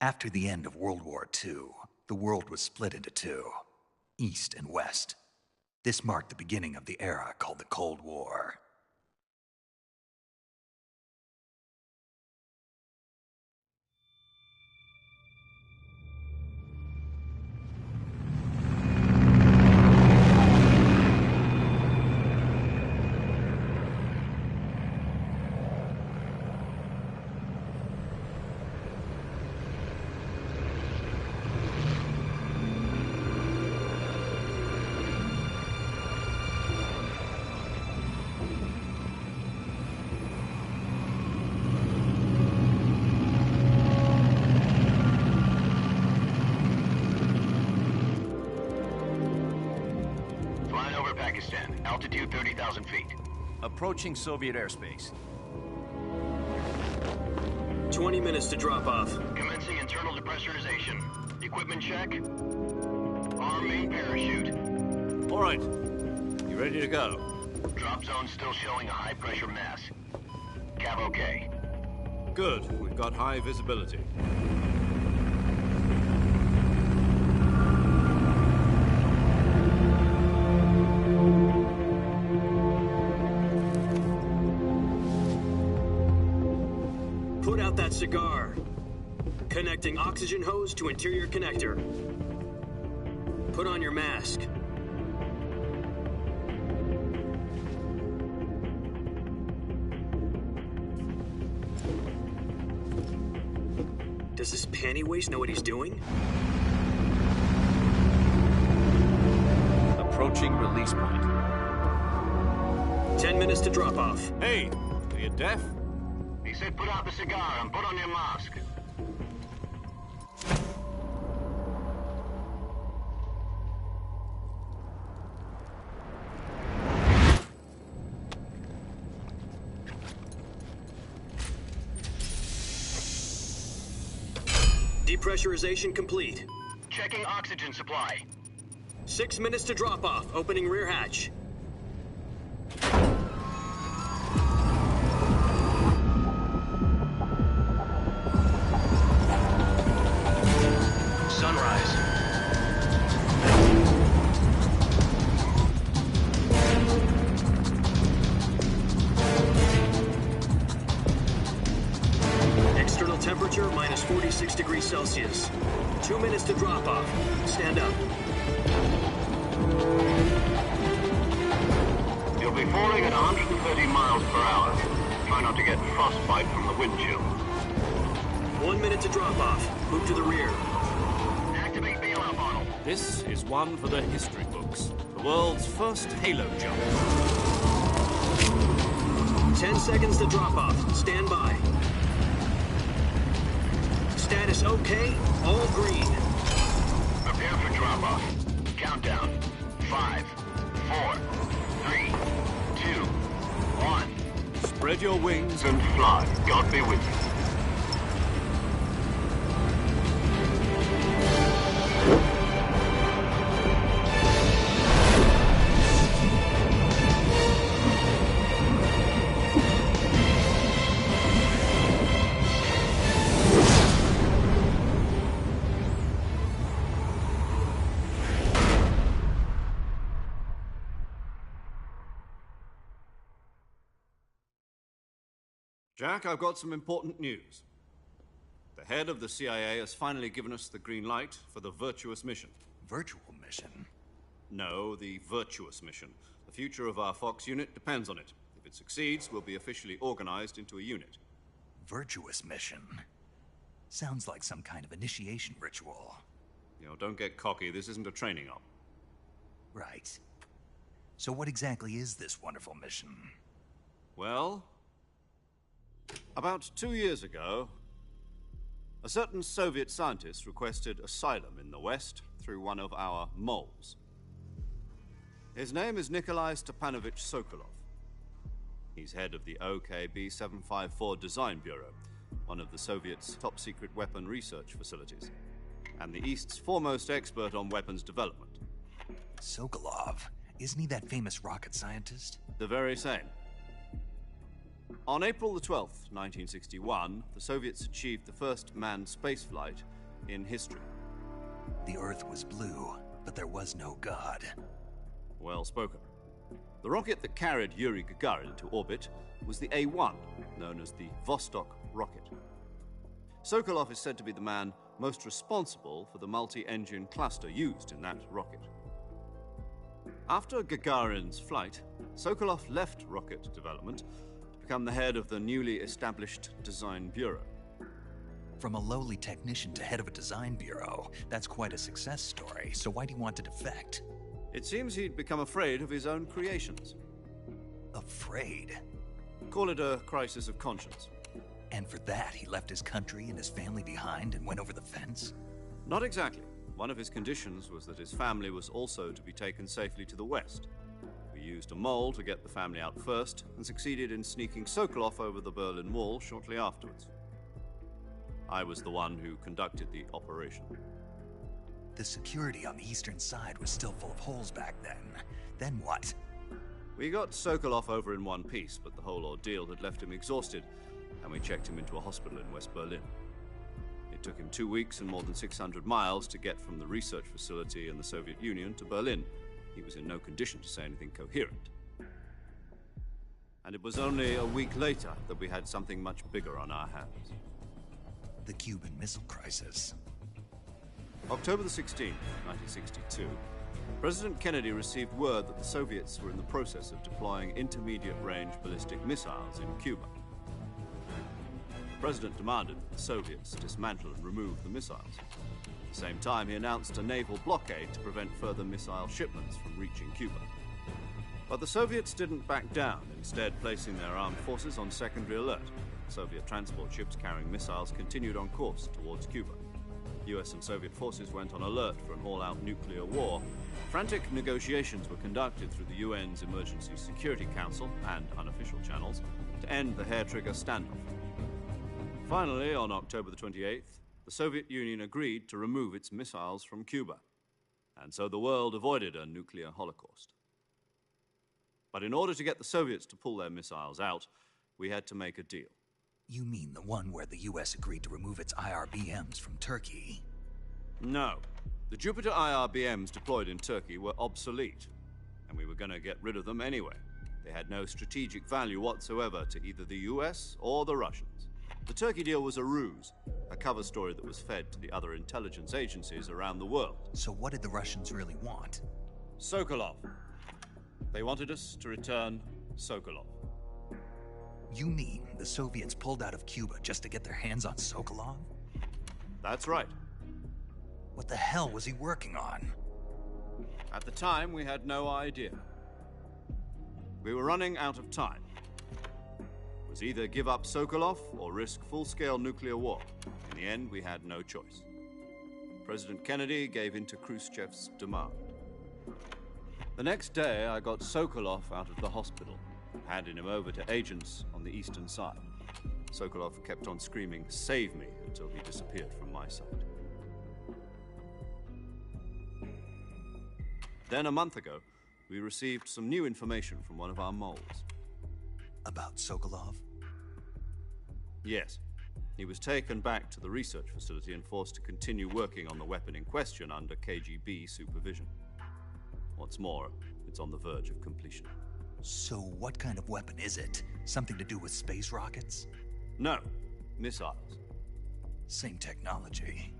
After the end of World War II, the world was split into two, East and West. This marked the beginning of the era called the Cold War. Altitude 30,000 feet. Approaching Soviet airspace. 20 minutes to drop off. Commencing internal depressurization. Equipment check. Arm main parachute. All right. You ready to go? Drop zone still showing a high pressure mass. Cav okay. Good. We've got high visibility. Put out that cigar. Connecting oxygen hose to interior connector. Put on your mask. Does this panty waste know what he's doing? Approaching release point. 10 minutes to drop off. Hey, are you deaf? He said put out the cigar and put on your mask. Depressurization complete. Checking oxygen supply. 6 minutes to drop off. Opening rear hatch. Sunrise. External temperature minus 46 degrees Celsius. 2 minutes to drop off. Stand up. You'll be falling at 130 miles per hour. Try not to get frostbite from the wind chill. 1 minute to drop off. Move to the rear. Activate bailout model. This is one for the history books. The world's first Halo jump. 10 seconds to drop off. Stand by. Status okay. All green. Prepare for drop-off. Countdown. 5, 4, 3, 2, 1. Spread your wings And fly. God be with you. Jack, I've got some important news. The head of the CIA has finally given us the green light for the virtuous mission. Virtual mission? No, the virtuous mission. The future of our Fox unit depends on it. If it succeeds, we'll be officially organized into a unit. Virtuous mission? Sounds like some kind of initiation ritual. You know, don't get cocky. This isn't a training op. Right. So what exactly is this wonderful mission? Well, about 2 years ago, a certain Soviet scientist requested asylum in the West through one of our moles. His name is Nikolai Stepanovich Sokolov. He's head of the OKB 754 Design Bureau, one of the Soviets' top-secret weapon research facilities, and the East's foremost expert on weapons development. Sokolov? Isn't he that famous rocket scientist? The very same. On April the 12th, 1961, the Soviets achieved the first manned spaceflight in history. The Earth was blue, but there was no God. Well spoken. The rocket that carried Yuri Gagarin into orbit was the A-1, known as the Vostok rocket. Sokolov is said to be the man most responsible for the multi-engine cluster used in that rocket. After Gagarin's flight, Sokolov left rocket development to become the head of the newly established Design Bureau. From a lowly technician to head of a design bureau, that's quite a success story, so why'd he want to defect? It seems he'd become afraid of his own creations. Afraid? Call it a crisis of conscience. And for that, he left his country and his family behind and went over the fence? Not exactly. One of his conditions was that his family was also to be taken safely to the west. We used a mole to get the family out first and succeeded in sneaking Sokolov over the Berlin Wall shortly afterwards. I was the one who conducted the operation. The security on the eastern side was still full of holes back then. Then what? We got Sokolov over in one piece, but the whole ordeal had left him exhausted, and we checked him into a hospital in West Berlin. It took him 2 weeks and more than 600 miles to get from the research facility in the Soviet Union to Berlin. He was in no condition to say anything coherent. And it was only a week later that we had something much bigger on our hands. The Cuban Missile Crisis. October the 16th, 1962, President Kennedy received word that the Soviets were in the process of deploying intermediate-range ballistic missiles in Cuba. The President demanded that the Soviets dismantle and remove the missiles. At the same time, he announced a naval blockade to prevent further missile shipments from reaching Cuba. But the Soviets didn't back down, instead placing their armed forces on secondary alert. Soviet transport ships carrying missiles continued on course towards Cuba. US and Soviet forces went on alert for an all-out nuclear war. Frantic negotiations were conducted through the UN's Emergency Security Council and unofficial channels to end the hair-trigger standoff. Finally, on October the 28th, the Soviet Union agreed to remove its missiles from Cuba, and so the world avoided a nuclear holocaust. But in order to get the Soviets to pull their missiles out, we had to make a deal. You mean the one where the US agreed to remove its IRBMs from Turkey? No. The Jupiter IRBMs deployed in Turkey were obsolete, and we were going to get rid of them anyway. They had no strategic value whatsoever to either the US or the Russians. The Turkey deal was a ruse, a cover story that was fed to the other intelligence agencies around the world. So what did the Russians really want? Sokolov. They wanted us to return Sokolov. You mean the Soviets pulled out of Cuba just to get their hands on Sokolov? That's right. What the hell was he working on? At the time, we had no idea. We were running out of time. It was either give up Sokolov or risk full-scale nuclear war. In the end, we had no choice. President Kennedy gave in to Khrushchev's demand. The next day, I got Sokolov out of the hospital, handing him over to agents on the eastern side. Sokolov kept on screaming, "Save me," until he disappeared from my sight. Then a month ago, we received some new information from one of our moles. About Sokolov? Yes. He was taken back to the research facility and forced to continue working on the weapon in question under KGB supervision. What's more, it's on the verge of completion. So what kind of weapon is it? Something to do with space rockets? No, missiles. Same technology.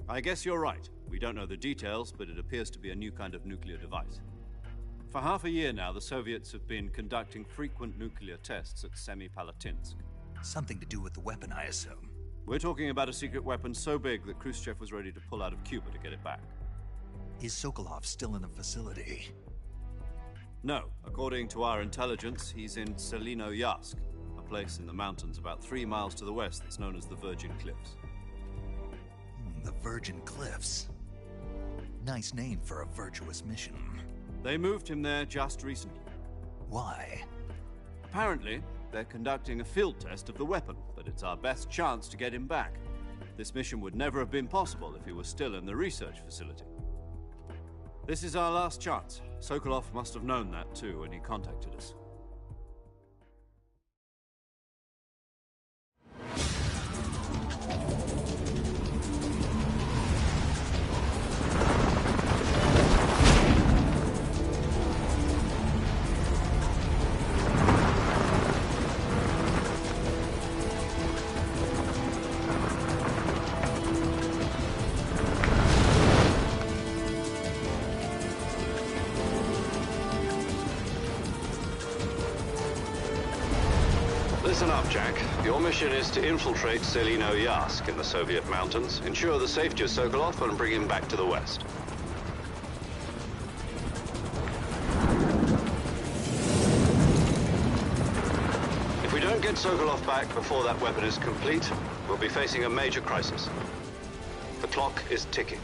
I guess you're right. We don't know the details, but it appears to be a new kind of nuclear device. For half a year now, the Soviets have been conducting frequent nuclear tests at Semipalatinsk. Something to do with the weapon, I assume. We're talking about a secret weapon so big that Khrushchev was ready to pull out of Cuba to get it back. Is Sokolov still in the facility? No. According to our intelligence, he's in Selino-Yarsk, a place in the mountains about 3 miles to the west that's known as the Virgin Cliffs. The Virgin Cliffs. Nice name for a virtuous mission. They moved him there just recently. Why? Apparently, they're conducting a field test of the weapon, but it's our best chance to get him back. This mission would never have been possible if he was still in the research facility. This is our last chance. Sokolov must have known that too when he contacted us. Jack. Your mission is to infiltrate Selino Yask in the Soviet mountains, ensure the safety of Sokolov, and bring him back to the West. If we don't get Sokolov back before that weapon is complete, we'll be facing a major crisis. The clock is ticking.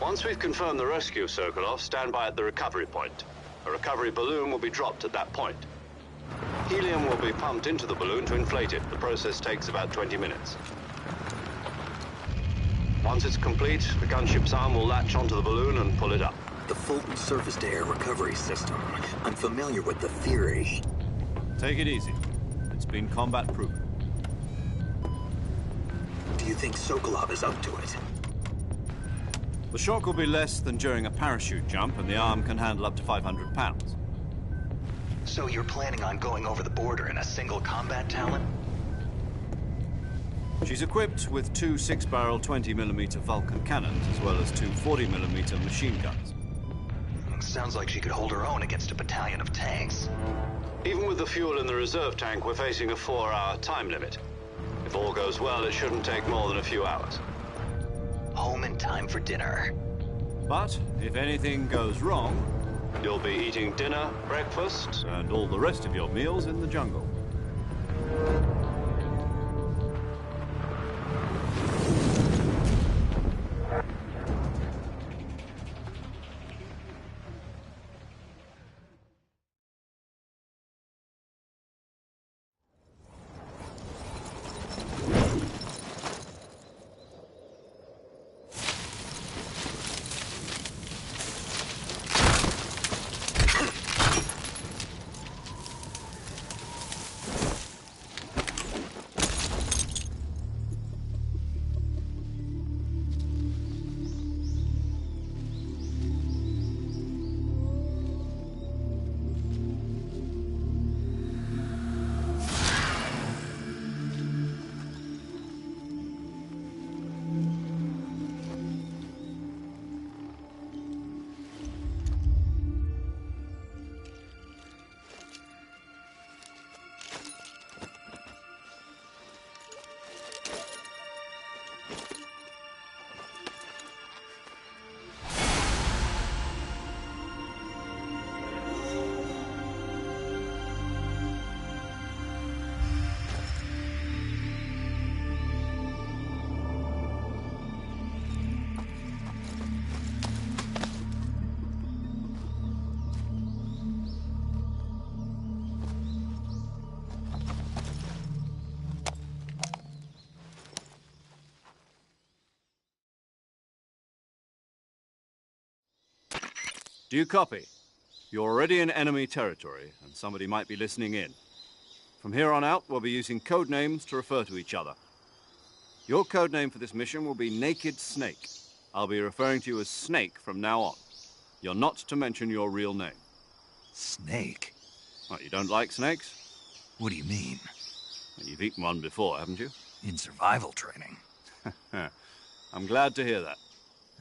Once we've confirmed the rescue of Sokolov, stand by at the recovery point. A recovery balloon will be dropped at that point. Helium will be pumped into the balloon to inflate it. The process takes about 20 minutes. Once it's complete, the gunship's arm will latch onto the balloon and pull it up. The Fulton surface-to-air recovery system. I'm familiar with the theory. Take it easy. It's been combat-proven. Do you think Sokolov is up to it? The shock will be less than during a parachute jump, and the arm can handle up to 500 pounds. So you're planning on going over the border in a single combat Talon? She's equipped with two 6-barrel 20mm Vulcan cannons, as well as two 40mm machine guns. Sounds like she could hold her own against a battalion of tanks. Even with the fuel in the reserve tank, we're facing a 4-hour time limit. If all goes well, it shouldn't take more than a few hours. Home in time for dinner. But if anything goes wrong, you'll be eating dinner, breakfast, and all the rest of your meals in the jungle. Do you copy? You're already in enemy territory, and somebody might be listening in. From here on out, we'll be using code names to refer to each other. Your code name for this mission will be Naked Snake. I'll be referring to you as Snake from now on. You're not to mention your real name. Snake? What, you don't like snakes? What do you mean? Well, you've eaten one before, haven't you? In survival training. I'm glad to hear that.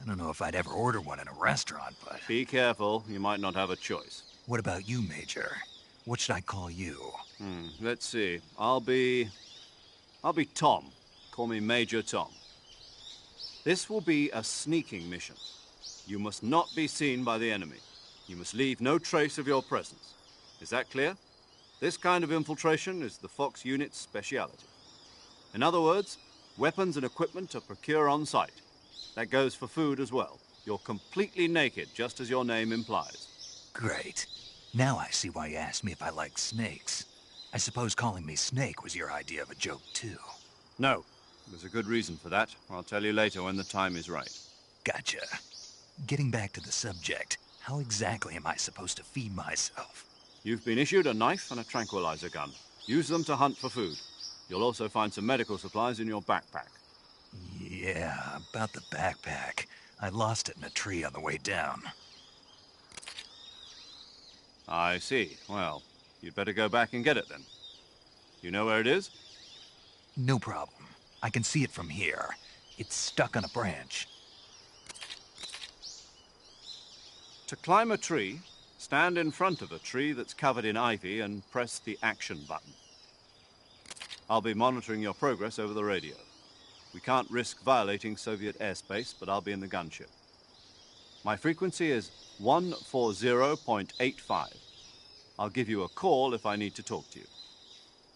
I don't know if I'd ever order one in a restaurant, but... Be careful, you might not have a choice. What about you, Major? What should I call you? Let's see. I'll be Tom. Call me Major Tom. This will be a sneaking mission. You must not be seen by the enemy. You must leave no trace of your presence. Is that clear? This kind of infiltration is the Fox unit's speciality. In other words, weapons and equipment are procured on site. That goes for food as well. You're completely naked, just as your name implies. Great. Now I see why you asked me if I like snakes. I suppose calling me Snake was your idea of a joke, too. No. There's a good reason for that. I'll tell you later when the time is right. Gotcha. Getting back to the subject, how exactly am I supposed to feed myself? You've been issued a knife and a tranquilizer gun. Use them to hunt for food. You'll also find some medical supplies in your backpack. Yeah, about the backpack. I lost it in a tree on the way down. I see. Well, you'd better go back and get it then. You know where it is? No problem. I can see it from here. It's stuck on a branch. To climb a tree, stand in front of a tree that's covered in ivy and press the action button. I'll be monitoring your progress over the radio. We can't risk violating Soviet airspace, but I'll be in the gunship. My frequency is 140.85. I'll give you a call if I need to talk to you.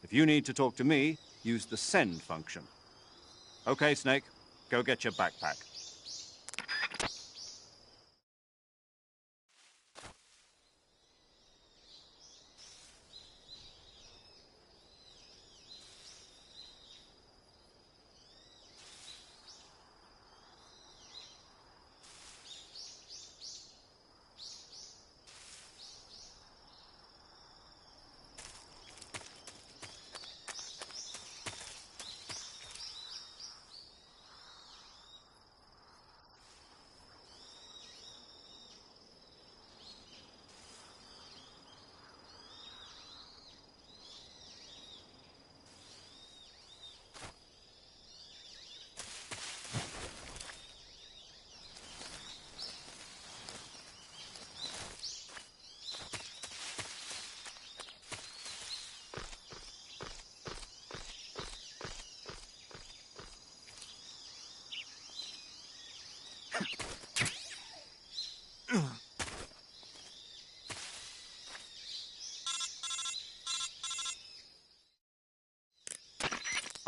If you need to talk to me, use the send function. Okay, Snake, go get your backpack.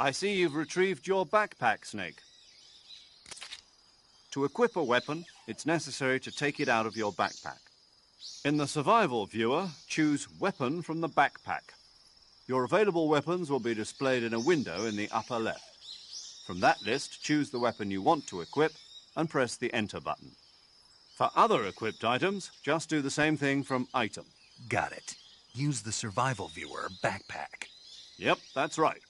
I see you've retrieved your backpack, Snake. To equip a weapon, it's necessary to take it out of your backpack. In the survival viewer, choose Weapon from the backpack. Your available weapons will be displayed in a window in the upper left. From that list, choose the weapon you want to equip and press the Enter button. For other equipped items, just do the same thing from Item. Got it. Use the survival viewer backpack. Yep, that's right.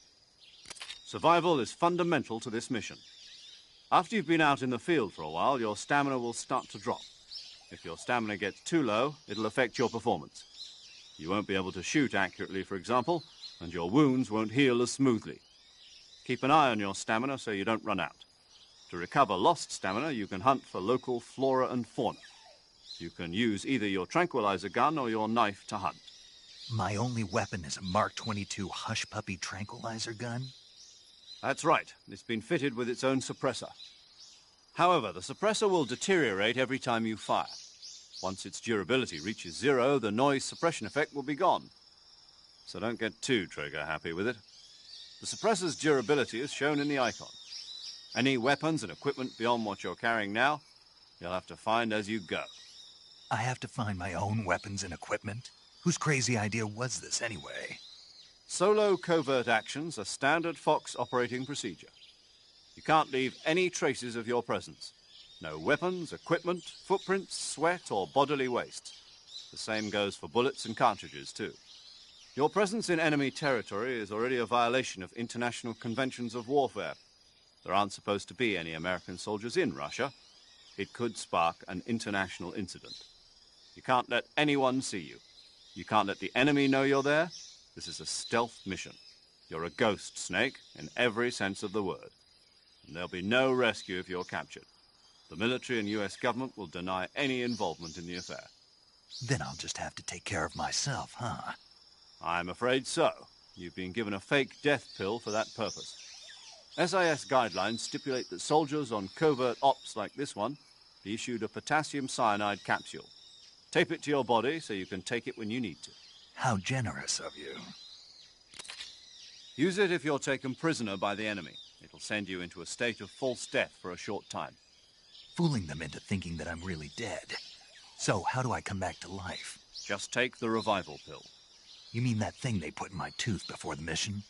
Survival is fundamental to this mission. After you've been out in the field for a while, your stamina will start to drop. If your stamina gets too low, it'll affect your performance. You won't be able to shoot accurately, for example, and your wounds won't heal as smoothly. Keep an eye on your stamina so you don't run out. To recover lost stamina, you can hunt for local flora and fauna. You can use either your tranquilizer gun or your knife to hunt. My only weapon is a Mark 22 Hush Puppy tranquilizer gun? That's right. It's been fitted with its own suppressor. However, the suppressor will deteriorate every time you fire. Once its durability reaches 0, the noise suppression effect will be gone. So don't get too trigger-happy with it. The suppressor's durability is shown in the icon. Any weapons and equipment beyond what you're carrying now, you'll have to find as you go. I have to find my own weapons and equipment? Whose crazy idea was this anyway? Solo covert actions are standard Fox operating procedure. You can't leave any traces of your presence. No weapons, equipment, footprints, sweat, or bodily waste. The same goes for bullets and cartridges, too. Your presence in enemy territory is already a violation of international conventions of warfare. There aren't supposed to be any American soldiers in Russia. It could spark an international incident. You can't let anyone see you. You can't let the enemy know you're there. This is a stealth mission. You're a ghost, Snake, in every sense of the word. And there'll be no rescue if you're captured. The military and US government will deny any involvement in the affair. Then I'll just have to take care of myself, huh? I'm afraid so. You've been given a fake death pill for that purpose. SIS guidelines stipulate that soldiers on covert ops like this one be issued a potassium cyanide capsule. Tape it to your body so you can take it when you need to. How generous of you. Use it if you're taken prisoner by the enemy. It'll send you into a state of false death for a short time. Fooling them into thinking that I'm really dead. So, how do I come back to life? Just take the revival pill. You mean that thing they put in my tooth before the mission?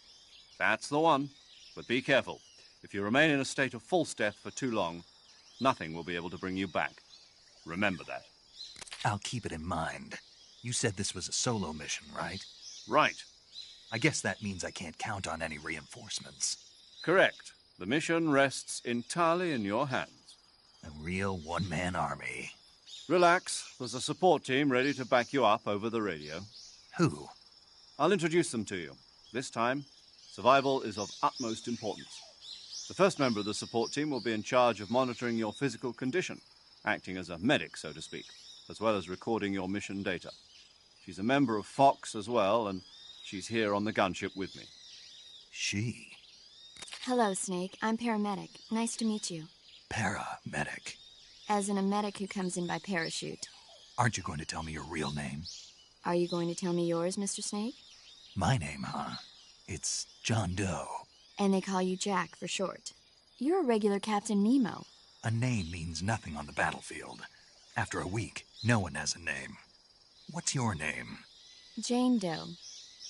That's the one. But be careful. If you remain in a state of false death for too long, nothing will be able to bring you back. Remember that. I'll keep it in mind. You said this was a solo mission, right? Right. I guess that means I can't count on any reinforcements. Correct. The mission rests entirely in your hands. A real one-man army. Relax. There's a support team ready to back you up over the radio. Who? I'll introduce them to you. This time, survival is of utmost importance. The first member of the support team will be in charge of monitoring your physical condition, acting as a medic, so to speak. as well as recording your mission data. She's a member of Fox as well, and she's here on the gunship with me. She? Hello, Snake. I'm paramedic. Nice to meet you. Paramedic. As in a medic who comes in by parachute. Aren't you going to tell me your real name? Are you going to tell me yours, Mr. Snake? My name, huh? It's John Doe. And they call you Jack for short. You're a regular Captain Nemo. A name means nothing on the battlefield. After a week, no one has a name. What's your name? Jane Doe.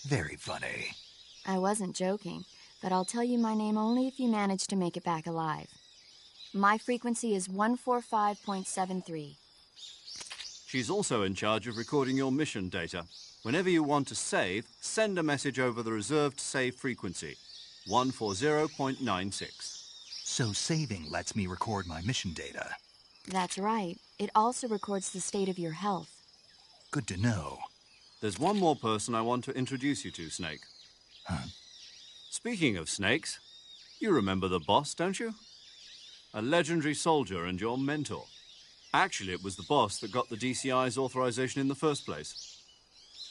Very funny. I wasn't joking, but I'll tell you my name only if you manage to make it back alive. My frequency is 145.73. She's also in charge of recording your mission data. Whenever you want to save, send a message over the reserved save frequency, 140.96. So saving lets me record my mission data. That's right. It also records the state of your health. Good to know. There's one more person I want to introduce you to, Snake. Huh? Speaking of snakes, you remember the boss, don't you? A legendary soldier and your mentor. Actually, it was the boss that got the DCI's authorization in the first place.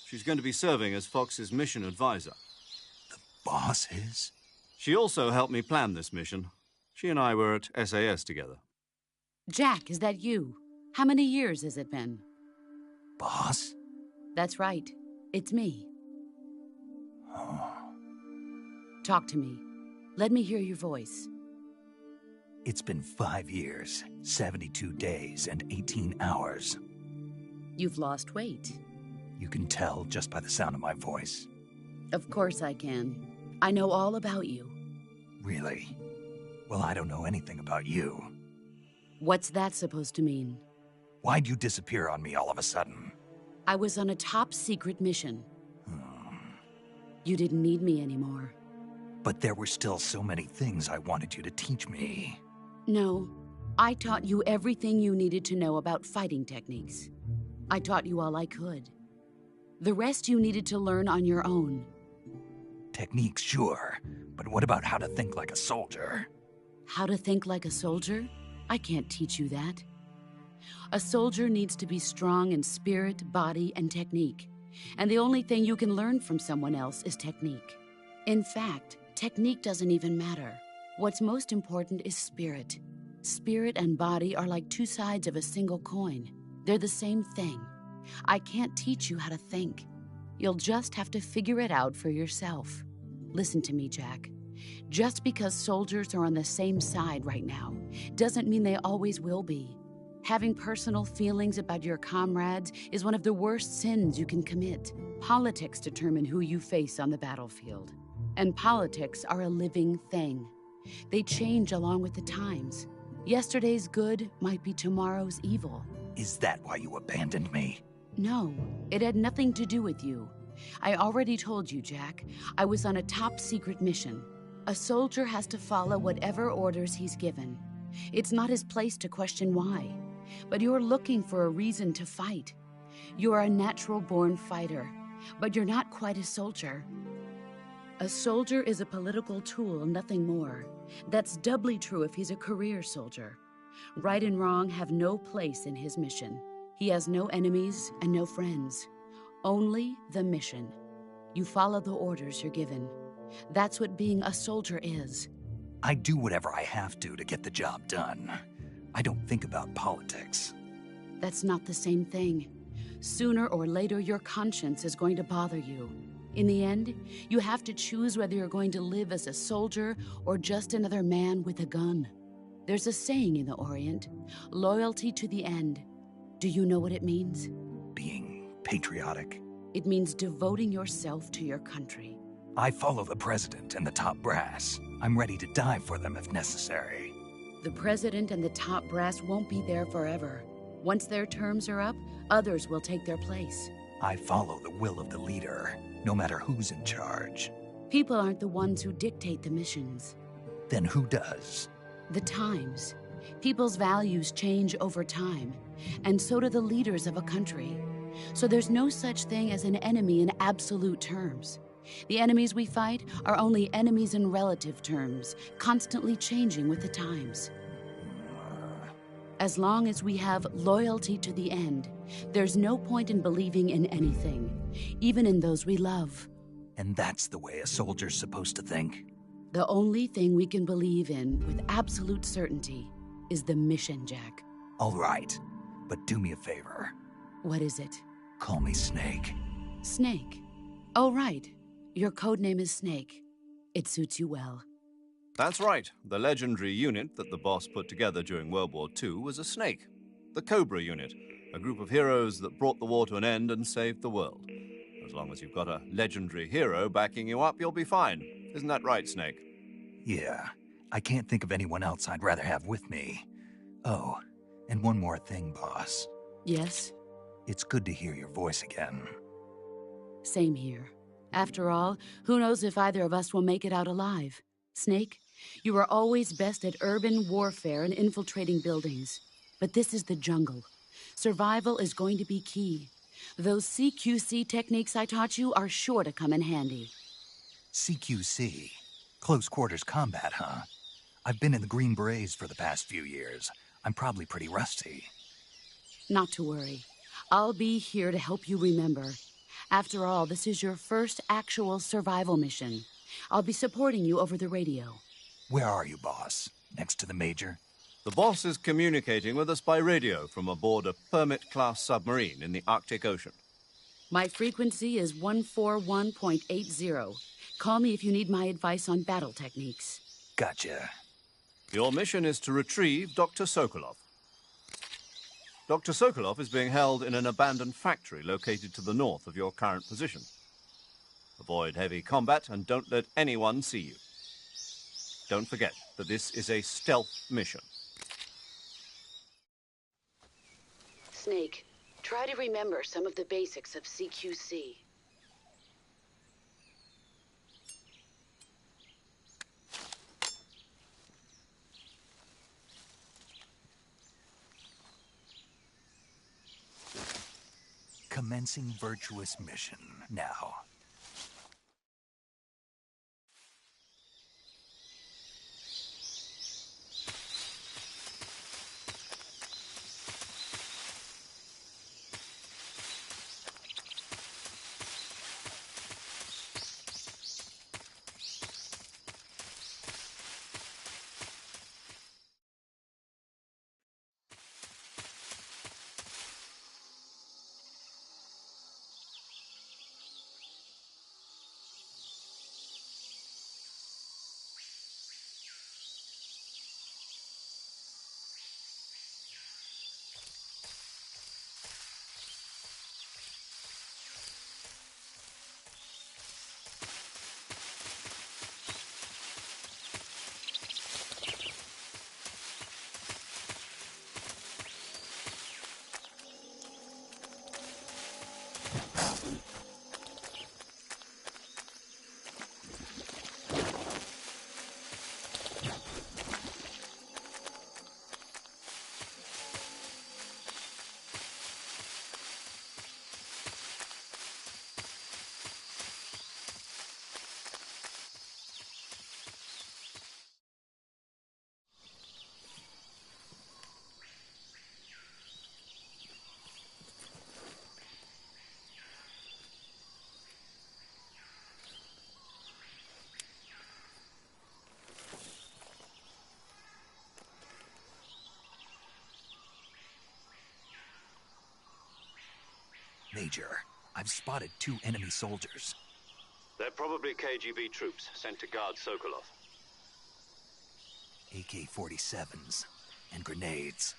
She's going to be serving as Fox's mission advisor. The boss is? She also helped me plan this mission. She and I were at SAS together. Jack, is that you? How many years has it been? Boss? That's right. It's me. Oh. Talk to me. Let me hear your voice. It's been 5 years, 72 days, and 18 hours. You've lost weight. You can tell just by the sound of my voice. Of course I can. I know all about you. Really? Well, I don't know anything about you. What's that supposed to mean? Why'd you disappear on me all of a sudden? I was on a top-secret mission. You didn't need me anymore. But there were still so many things I wanted you to teach me. No, I taught you everything you needed to know about fighting techniques. I taught you all I could. The rest you needed to learn on your own. Techniques, sure. But what about how to think like a soldier? How to think like a soldier? I can't teach you that. A soldier needs to be strong in spirit, body, and technique. And the only thing you can learn from someone else is technique. In fact, technique doesn't even matter. What's most important is spirit. Spirit and body are like two sides of a single coin. They're the same thing. I can't teach you how to think. You'll just have to figure it out for yourself. Listen to me, Jack. Just because soldiers are on the same side right now doesn't mean they always will be. Having personal feelings about your comrades is one of the worst sins you can commit. Politics determine who you face on the battlefield. And politics are a living thing. They change along with the times. Yesterday's good might be tomorrow's evil. Is that why you abandoned me? No, it had nothing to do with you. I already told you, Jack. I was on a top-secret mission. A soldier has to follow whatever orders he's given. It's not his place to question why. But you're looking for a reason to fight. You are a natural-born fighter, but you're not quite a soldier. A soldier is a political tool, nothing more. That's doubly true if he's a career soldier. Right and wrong have no place in his mission. He has no enemies and no friends. Only the mission. You follow the orders you're given. That's what being a soldier is. I do whatever I have to get the job done. I don't think about politics. That's not the same thing. Sooner or later, your conscience is going to bother you. In the end, you have to choose whether you're going to live as a soldier or just another man with a gun. There's a saying in the Orient, loyalty to the end. Do you know what it means? Being patriotic. It means devoting yourself to your country. I follow the president and the top brass. I'm ready to die for them if necessary. The president and the top brass won't be there forever. Once their terms are up, others will take their place. I follow the will of the leader, no matter who's in charge. People aren't the ones who dictate the missions. Then who does? The times. People's values change over time, and so do the leaders of a country. So there's no such thing as an enemy in absolute terms. The enemies we fight are only enemies in relative terms, constantly changing with the times. As long as we have loyalty to the end, there's no point in believing in anything, even in those we love. And that's the way a soldier's supposed to think? The only thing we can believe in with absolute certainty is the mission, Jack. All right, but do me a favor. What is it? Call me Snake. Snake. Oh, right. Your codename is Snake. It suits you well. That's right. The legendary unit that the boss put together during World War II was a snake. The Cobra unit, a group of heroes that brought the war to an end and saved the world. As long as you've got a legendary hero backing you up, you'll be fine. Isn't that right, Snake? Yeah, I can't think of anyone else I'd rather have with me. Oh, and one more thing, boss. Yes? It's good to hear your voice again. Same here. After all, who knows if either of us will make it out alive? Snake, you are always best at urban warfare and infiltrating buildings. But this is the jungle. Survival is going to be key. Those CQC techniques I taught you are sure to come in handy. CQC? Close quarters combat, huh? I've been in the Green Berets for the past few years. I'm probably pretty rusty. Not to worry. I'll be here to help you remember. After all, this is your first actual survival mission. I'll be supporting you over the radio. Where are you, boss? Next to the Major? The boss is communicating with us by radio from aboard a Permit-class submarine in the Arctic Ocean. My frequency is 141.80. Call me if you need my advice on battle techniques. Gotcha. Your mission is to retrieve Dr. Sokolov. Dr. Sokolov is being held in an abandoned factory located to the north of your current position. Avoid heavy combat and don't let anyone see you. Don't forget that this is a stealth mission. Snake, try to remember some of the basics of CQC. Commencing virtuous mission now. Major, I've spotted 2 enemy soldiers. They're probably KGB troops sent to guard Sokolov. AK-47s and grenades.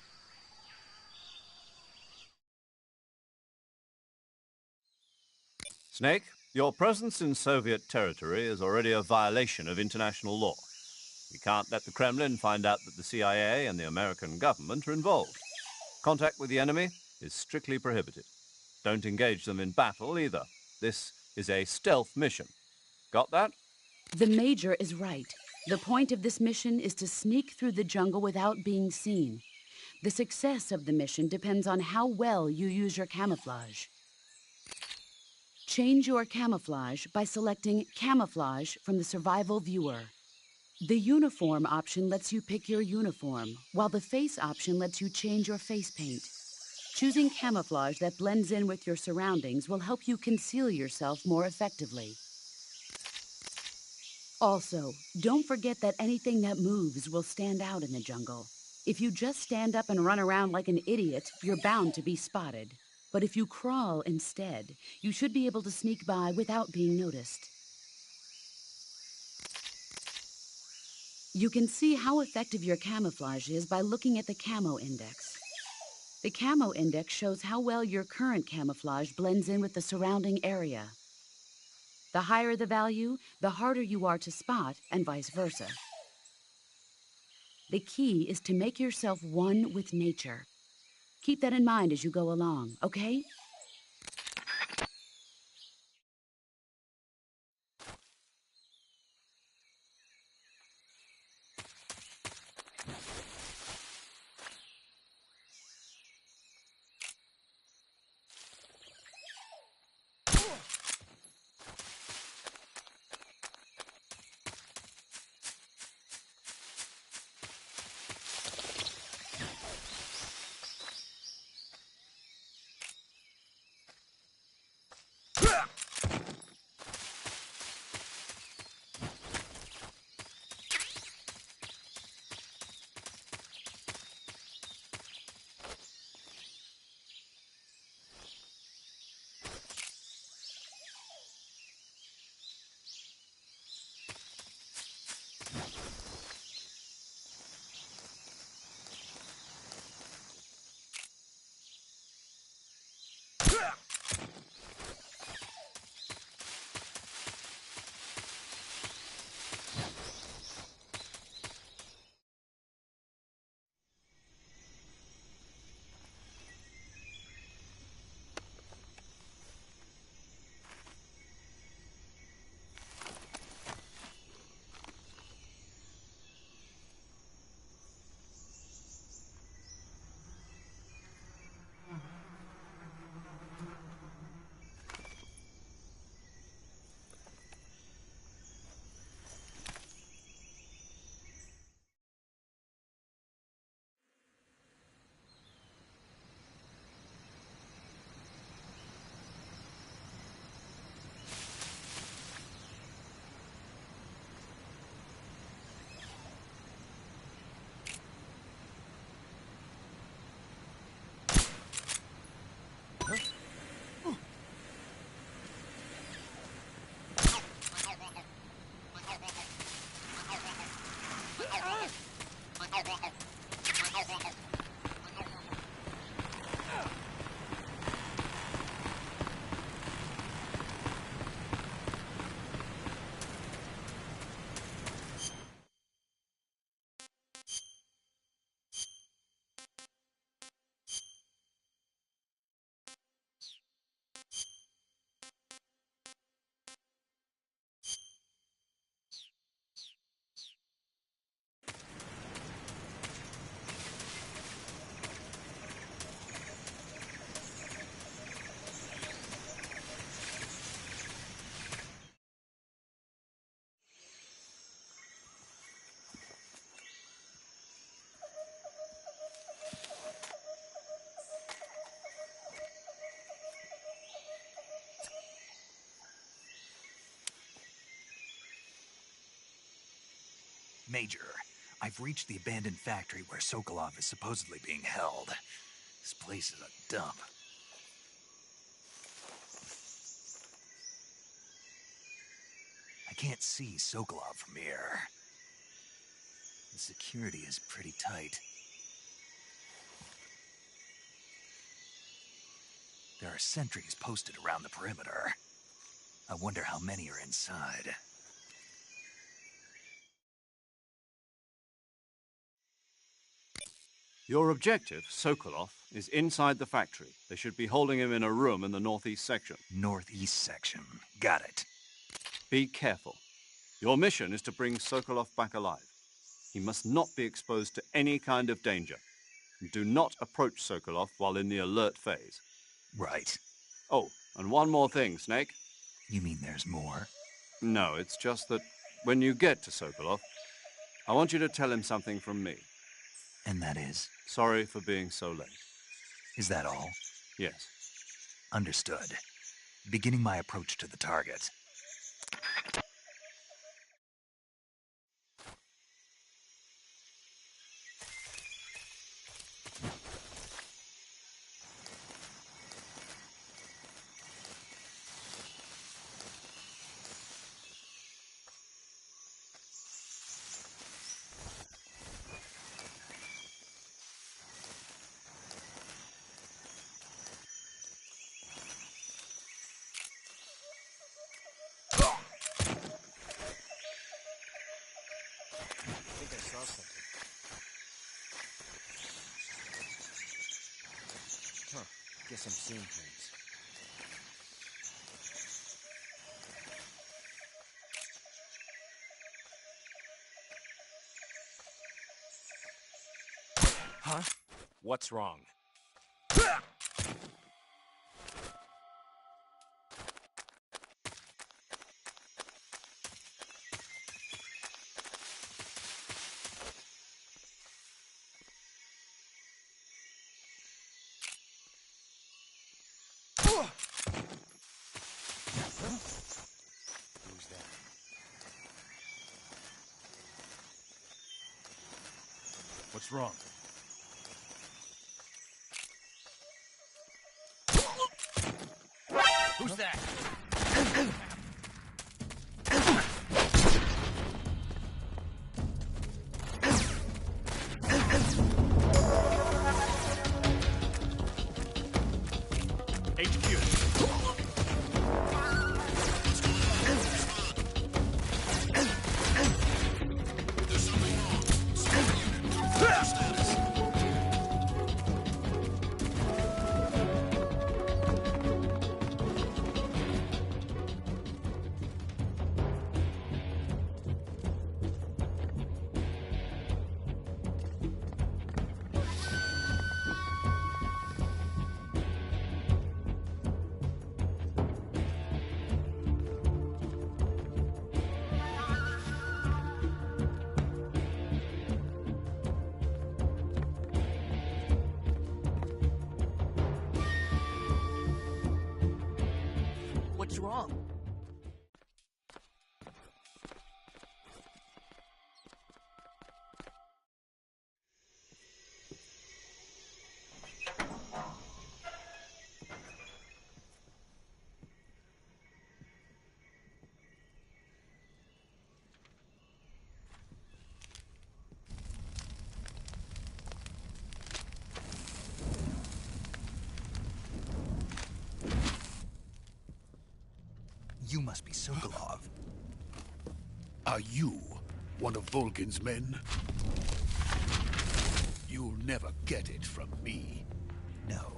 Snake, your presence in Soviet territory is already a violation of international law. We can't let the Kremlin find out that the CIA and the American government are involved. Contact with the enemy is strictly prohibited. Don't engage them in battle either. This is a stealth mission. Got that? The Major is right. The point of this mission is to sneak through the jungle without being seen. The success of the mission depends on how well you use your camouflage. Change your camouflage by selecting Camouflage from the Survival Viewer. The uniform option lets you pick your uniform, while the face option lets you change your face paint. Choosing camouflage that blends in with your surroundings will help you conceal yourself more effectively. Also, don't forget that anything that moves will stand out in the jungle. If you just stand up and run around like an idiot, you're bound to be spotted. But if you crawl instead, you should be able to sneak by without being noticed. You can see how effective your camouflage is by looking at the camo index. The camo index shows how well your current camouflage blends in with the surrounding area. The higher the value, the harder you are to spot, and vice versa. The key is to make yourself one with nature. Keep that in mind as you go along, okay? Major, I've reached the abandoned factory where Sokolov is supposedly being held. This place is a dump. I can't see Sokolov from here. The security is pretty tight. There are sentries posted around the perimeter. I wonder how many are inside. Your objective, Sokolov, is inside the factory. They should be holding him in a room in the northeast section. Northeast section. Got it. Be careful. Your mission is to bring Sokolov back alive. He must not be exposed to any kind of danger. Do not approach Sokolov while in the alert phase. Right. Oh, and one more thing, Snake. You mean there's more? No, it's just that when you get to Sokolov, I want you to tell him something from me. And that is? Sorry for being so late. Is that all? Yes. Understood. Beginning my approach to the target. Guess I'm seeing things. Huh? What's wrong? Who's that? What's wrong? Who's that? What's wrong? You must be Sokolov. Are you one of Volgin's men? You'll never get it from me. No.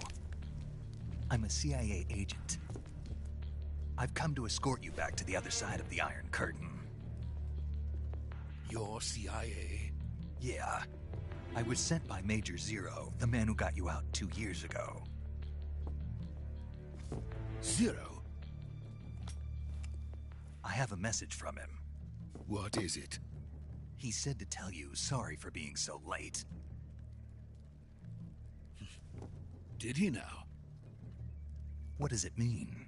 I'm a CIA agent. I've come to escort you back to the other side of the Iron Curtain. You're CIA? Yeah. I was sent by Major Zero, the man who got you out 2 years ago. Zero? I have a message from him. What is it? He said to tell you sorry for being so late. Did he now? What does it mean?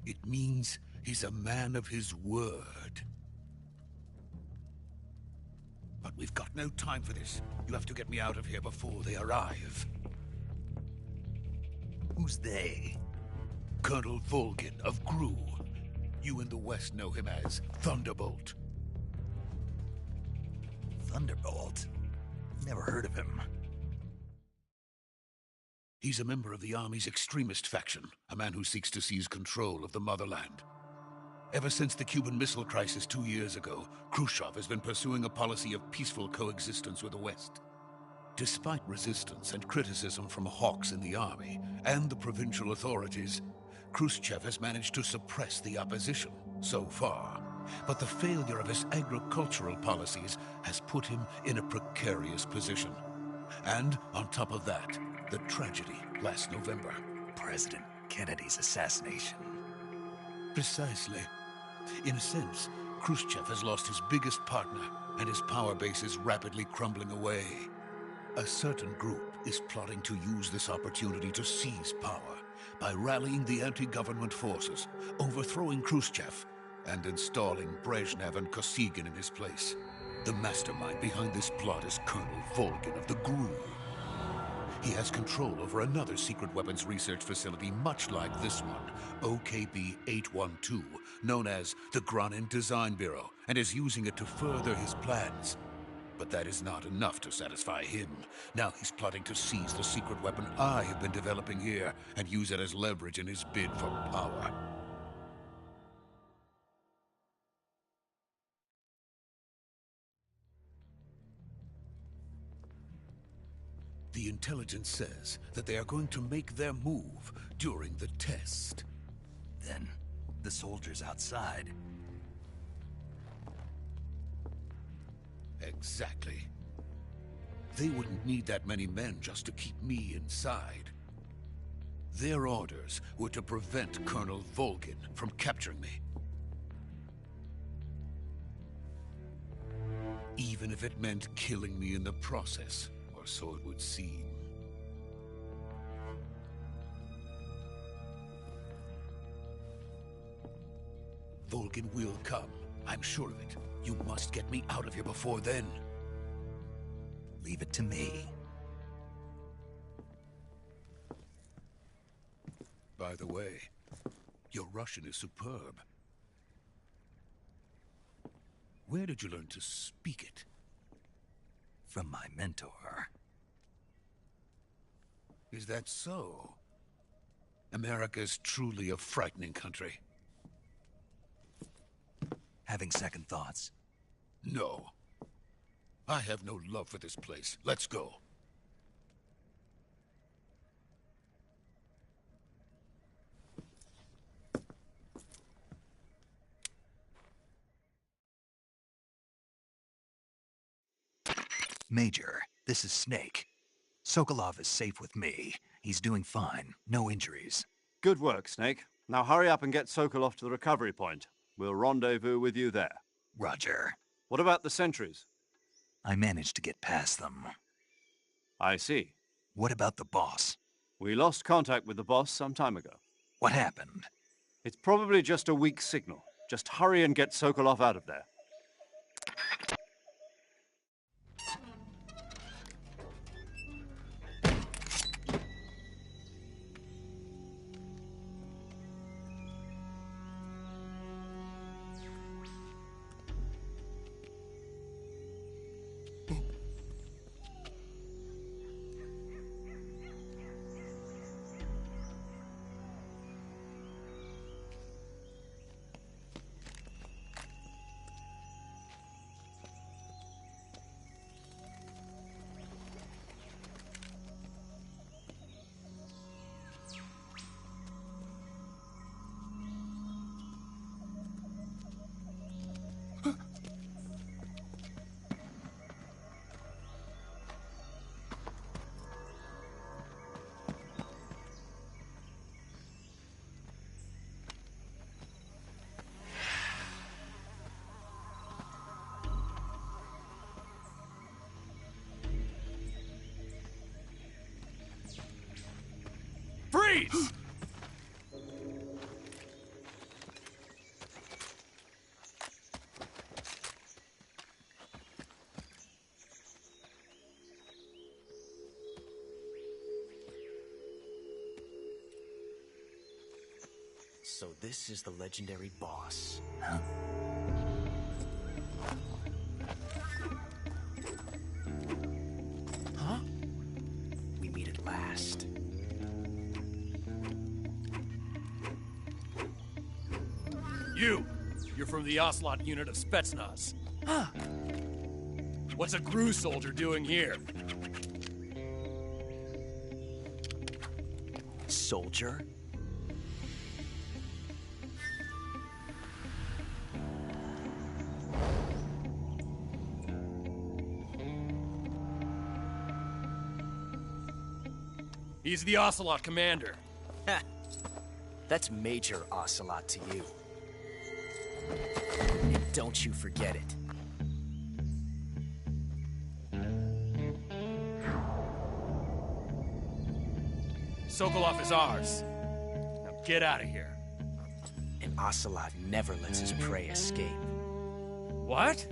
It means he's a man of his word. But we've got no time for this. You have to get me out of here before they arrive. Who's they? Colonel Volgin of Gru. You in the West know him as Thunderbolt. Thunderbolt? Never heard of him. He's a member of the Army's extremist faction, a man who seeks to seize control of the motherland. Ever since the Cuban Missile Crisis 2 years ago, Khrushchev has been pursuing a policy of peaceful coexistence with the West. Despite resistance and criticism from hawks in the army and the provincial authorities, Khrushchev has managed to suppress the opposition so far. But the failure of his agricultural policies has put him in a precarious position. And on top of that, the tragedy last November. President Kennedy's assassination. Precisely. In a sense, Khrushchev has lost his biggest partner, and his power base is rapidly crumbling away. A certain group is plotting to use this opportunity to seize power by rallying the anti-government forces, overthrowing Khrushchev, and installing Brezhnev and Kosygin in his place. The mastermind behind this plot is Colonel Volgin of the GRU. He has control over another secret weapons research facility much like this one, OKB-812, known as the Granin Design Bureau, and is using it to further his plans. But that is not enough to satisfy him. Now he's plotting to seize the secret weapon I have been developing here and use it as leverage in his bid for power. The intelligence says that they are going to make their move during the test. Then, the soldiers outside. Exactly. They wouldn't need that many men just to keep me inside. Their orders were to prevent Colonel Volgin from capturing me. Even if it meant killing me in the process, or so it would seem. Volgin will come. I'm sure of it. You must get me out of here before then. Leave it to me. By the way, your Russian is superb. Where did you learn to speak it? From my mentor. Is that so? America is truly a frightening country. Having second thoughts? No. I have no love for this place. Let's go. Major, this is Snake. Sokolov is safe with me. He's doing fine. No injuries. Good work, Snake. Now hurry up and get Sokolov to the recovery point. We'll rendezvous with you there. Roger. What about the sentries? I managed to get past them. I see. What about the boss? We lost contact with the boss some time ago. What happened? It's probably just a weak signal. Just hurry and get Sokolov out of there. Freeze! So this is the legendary boss. Huh? Huh? We meet at last. You're from the Ocelot unit of Spetsnaz. Huh. What's a GRU soldier doing here? Soldier? He's the Ocelot commander. Ha! That's Major Ocelot to you. And don't you forget it. Sokolov is ours. Now get out of here. And Ocelot never lets his prey escape. What?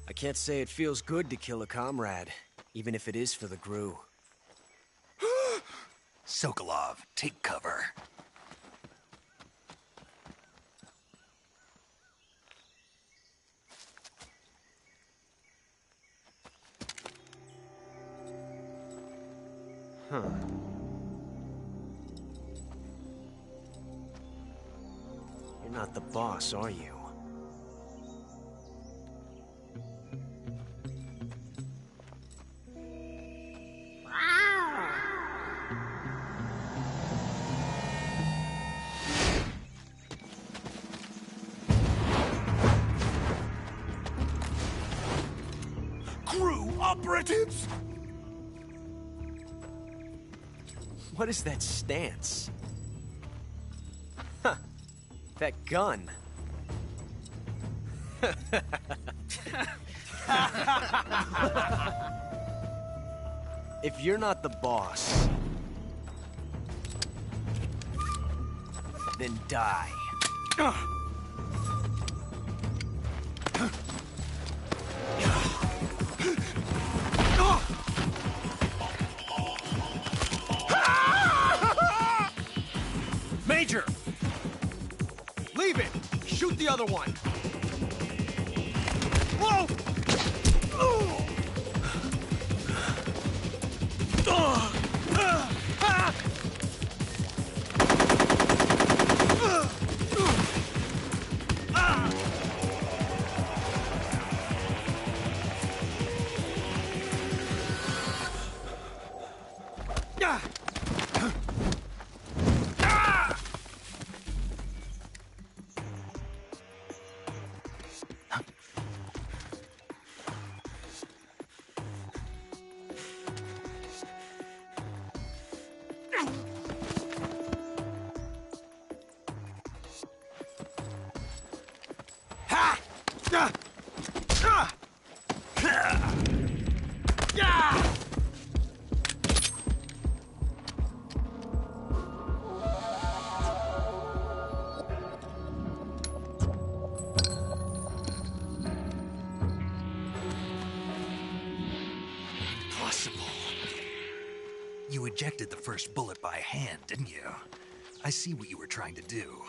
I can't say it feels good to kill a comrade, even if it is for the Gru. Sokolov, take cover. Huh. You're not the boss, are you? Crew operatives! What is that stance? Huh. That gun. If you're not the boss, then die. Major! Leave it! Shoot the other one! Whoa! You ejected the first bullet by hand, didn't you? I see what you were trying to do.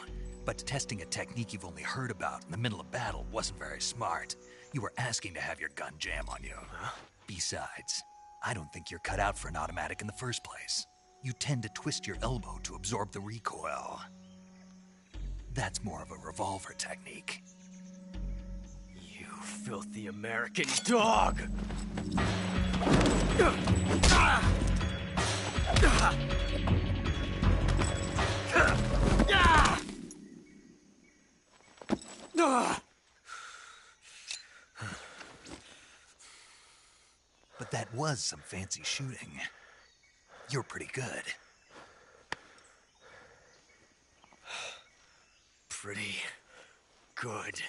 But testing a technique you've only heard about in the middle of battle wasn't very smart. You were asking to have your gun jam on you. Huh? Besides, I don't think you're cut out for an automatic in the first place. You tend to twist your elbow to absorb the recoil. That's more of a revolver technique. You filthy American dog! But that was some fancy shooting. You're pretty good. Pretty good.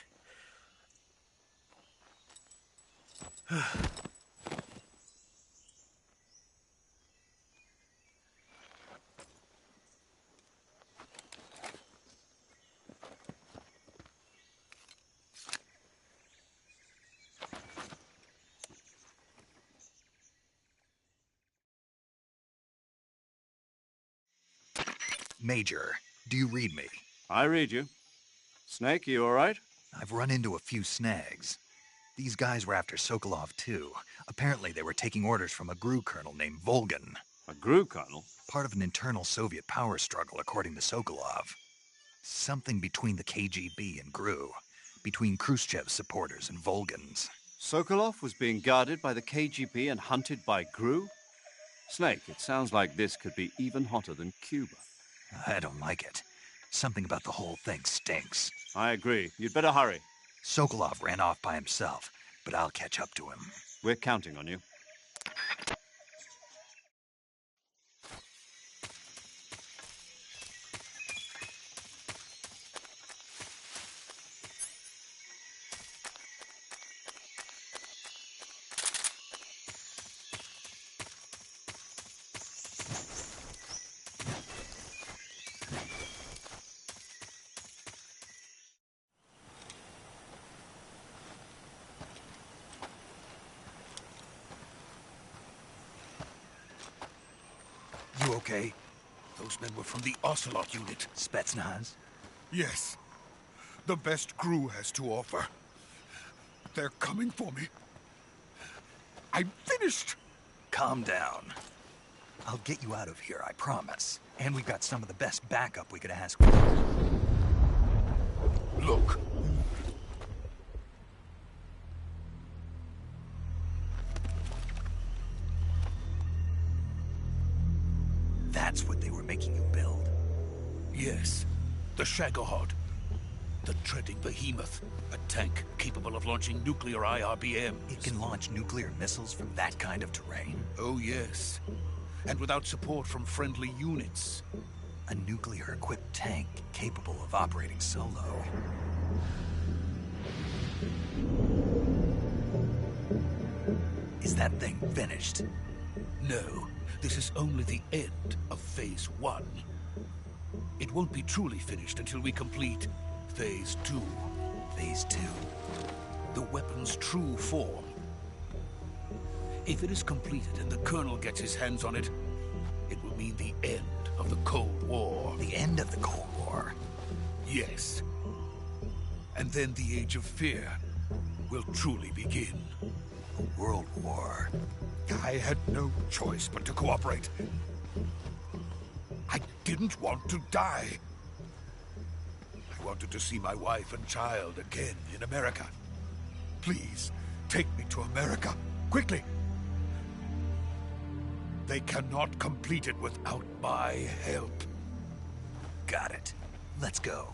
Major, do you read me? I read you. Snake, you all right? I've run into a few snags. These guys were after Sokolov, too. Apparently they were taking orders from a GRU colonel named Volgan. A GRU colonel? Part of an internal Soviet power struggle, according to Sokolov. Something between the KGB and GRU. Between Khrushchev's supporters and Volgan's. Sokolov was being guarded by the KGB and hunted by GRU? Snake, it sounds like this could be even hotter than Cuba. I don't like it. Something about the whole thing stinks. I agree. You'd better hurry. Sokolov ran off by himself, but I'll catch up to him. We're counting on you. You okay? Those men were from the Ocelot unit. Spetsnaz? Yes. The best GRU has to offer. They're coming for me. I'm finished! Calm down. I'll get you out of here, I promise. And we've got some of the best backup we could ask for. Look. That's what they were making you build? Yes. The Shagohod. The treading behemoth. A tank capable of launching nuclear IRBMs. It can launch nuclear missiles from that kind of terrain? Oh, yes. And without support from friendly units. A nuclear-equipped tank capable of operating solo. Is that thing finished? No. This is only the end of Phase 1. It won't be truly finished until we complete Phase 2. Phase 2? The weapon's true form. If it is completed and the Colonel gets his hands on it, it will mean the end of the Cold War. The end of the Cold War? Yes. And then the Age of Fear will truly begin. A world war. I had no choice but to cooperate. I didn't want to die. I wanted to see my wife and child again in America. Please, take me to America, quickly. They cannot complete it without my help. Got it. Let's go.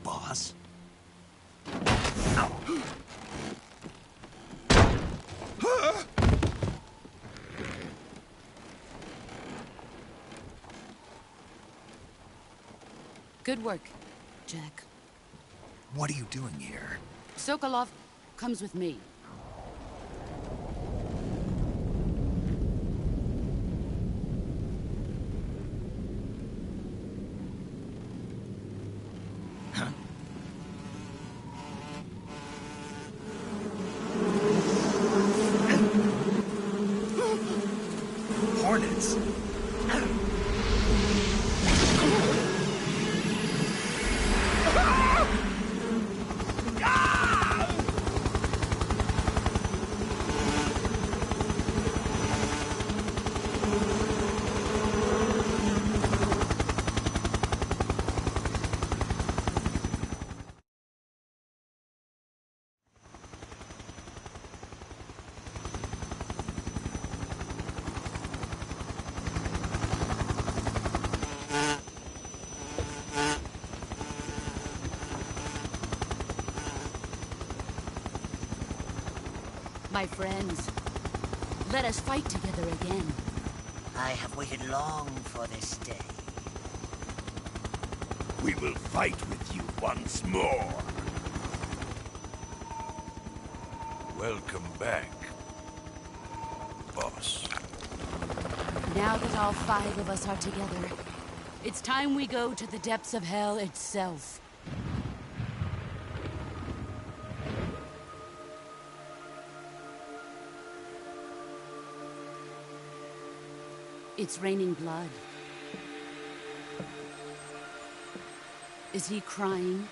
Boss? Good work, Jack. What are you doing here? Sokolov comes with me. Hornets? My friends, let us fight together again. I have waited long for this day. We will fight with you once more. Welcome back, boss. Now that all 5 of us are together, it's time we go to the depths of hell itself. It's raining blood. Is he crying?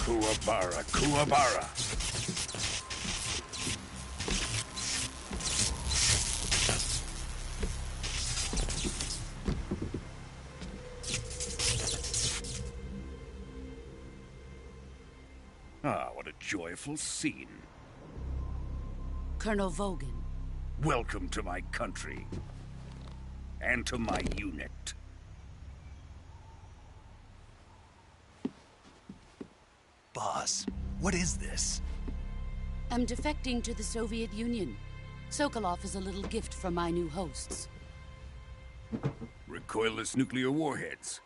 Kuwabara, Kuwabara. Ah, what a joyful scene. Colonel Vogan. Welcome to my country. And to my unit. Boss, what is this? I'm defecting to the Soviet Union. Sokolov is a little gift from my new hosts. Recoilless nuclear warheads.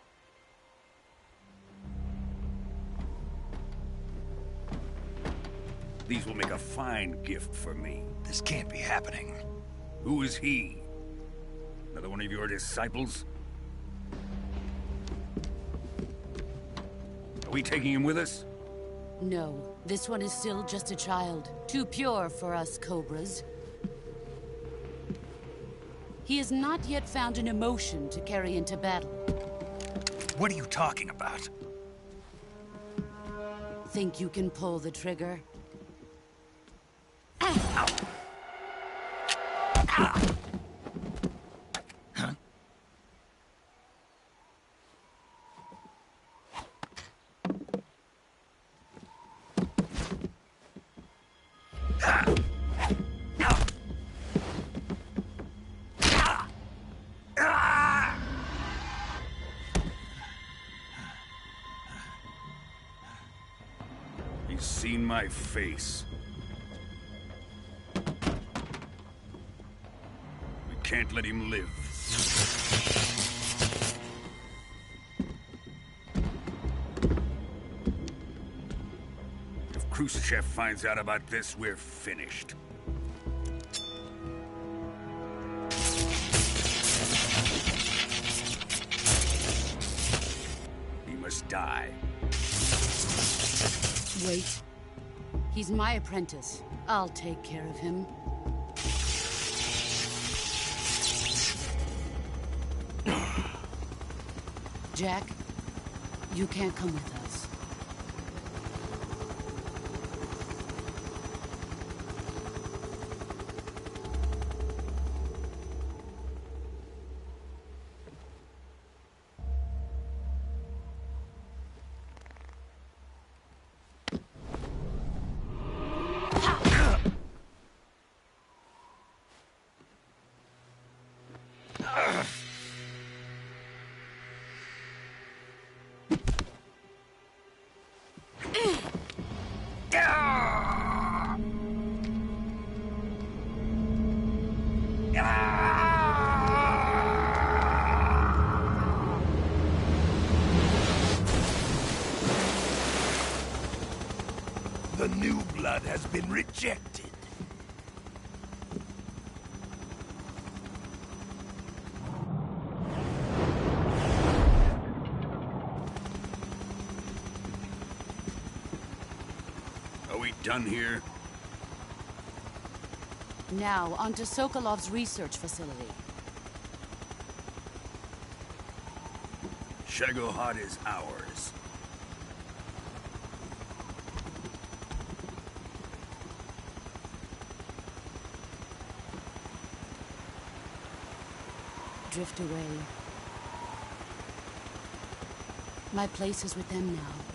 These will make a fine gift for me. This can't be happening. Who is he? Another one of your disciples? Are we taking him with us? No, this one is still just a child. Too pure for us Cobras. He has not yet found an emotion to carry into battle. What are you talking about? Think you can pull the trigger? He's seen my face. We can't let him live. If Khrushchev finds out about this, we're finished. He must die. Wait. He's my apprentice. I'll take care of him. Jack, you can't come with us. The new blood has been rejected. Are we done here? Now, onto Sokolov's research facility. Shagohod is ours. Drift away. My place is with them now.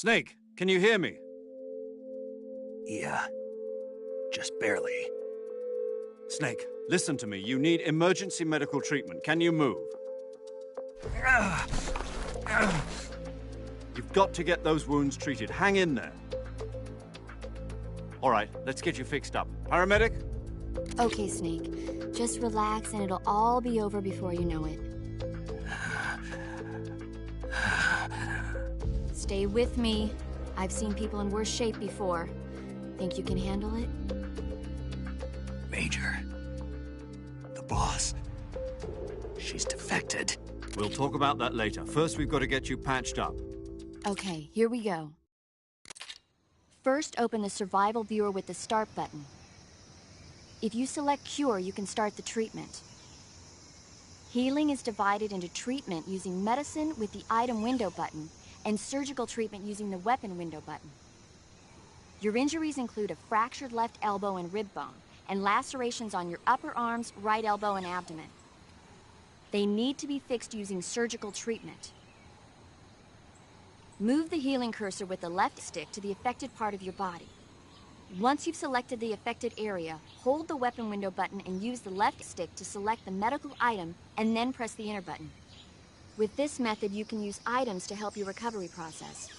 Snake, can you hear me? Yeah. Just barely. Snake, listen to me. You need emergency medical treatment. Can you move? You've got to get those wounds treated. Hang in there. All right, let's get you fixed up. Paramedic? Okay, Snake. Just relax and it'll all be over before you know it. Stay with me. I've seen people in worse shape before. Think you can handle it? Major. The boss. She's defected. We'll talk about that later. First, we've got to get you patched up. Okay, here we go. First, open the survival viewer with the start button. If you select cure, you can start the treatment. Healing is divided into treatment using medicine with the item window button and surgical treatment using the weapon window button. Your injuries include a fractured left elbow and rib bone, and lacerations on your upper arms, right elbow, and abdomen. They need to be fixed using surgical treatment. Move the healing cursor with the left stick to the affected part of your body. Once you've selected the affected area, hold the weapon window button and use the left stick to select the medical item, and then press the enter button. With this method, you can use items to help your recovery process.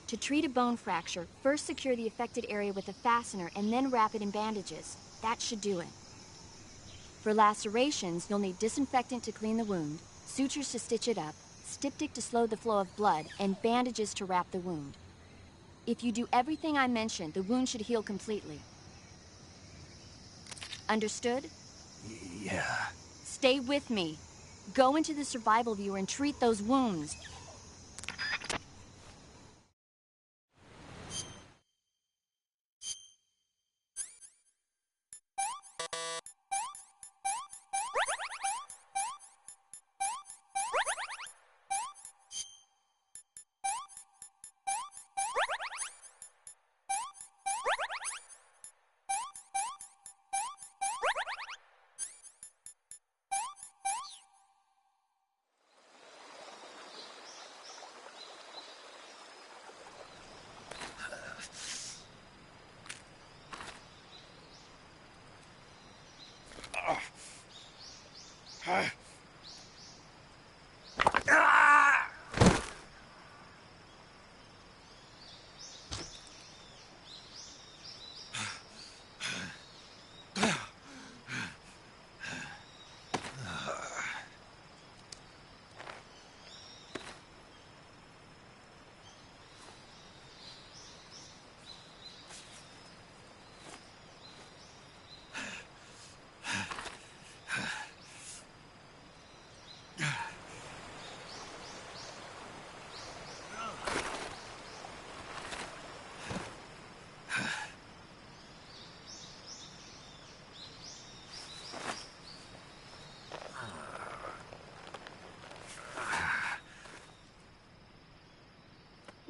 To treat a bone fracture, first secure the affected area with a fastener and then wrap it in bandages. That should do it. For lacerations, you'll need disinfectant to clean the wound, sutures to stitch it up, styptic to slow the flow of blood, and bandages to wrap the wound. If you do everything I mentioned, the wound should heal completely. Understood? Yeah. Stay with me. Go into the survival viewer and treat those wounds.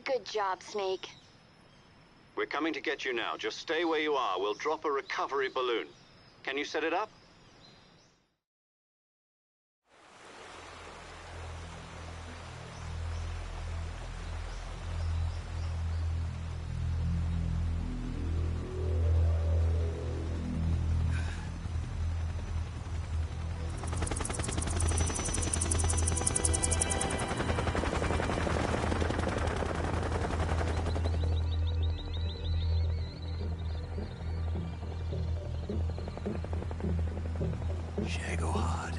Good job, Snake. We're coming to get you now. Just stay where you are. We'll drop a recovery balloon. Can you set it up? Shagohod.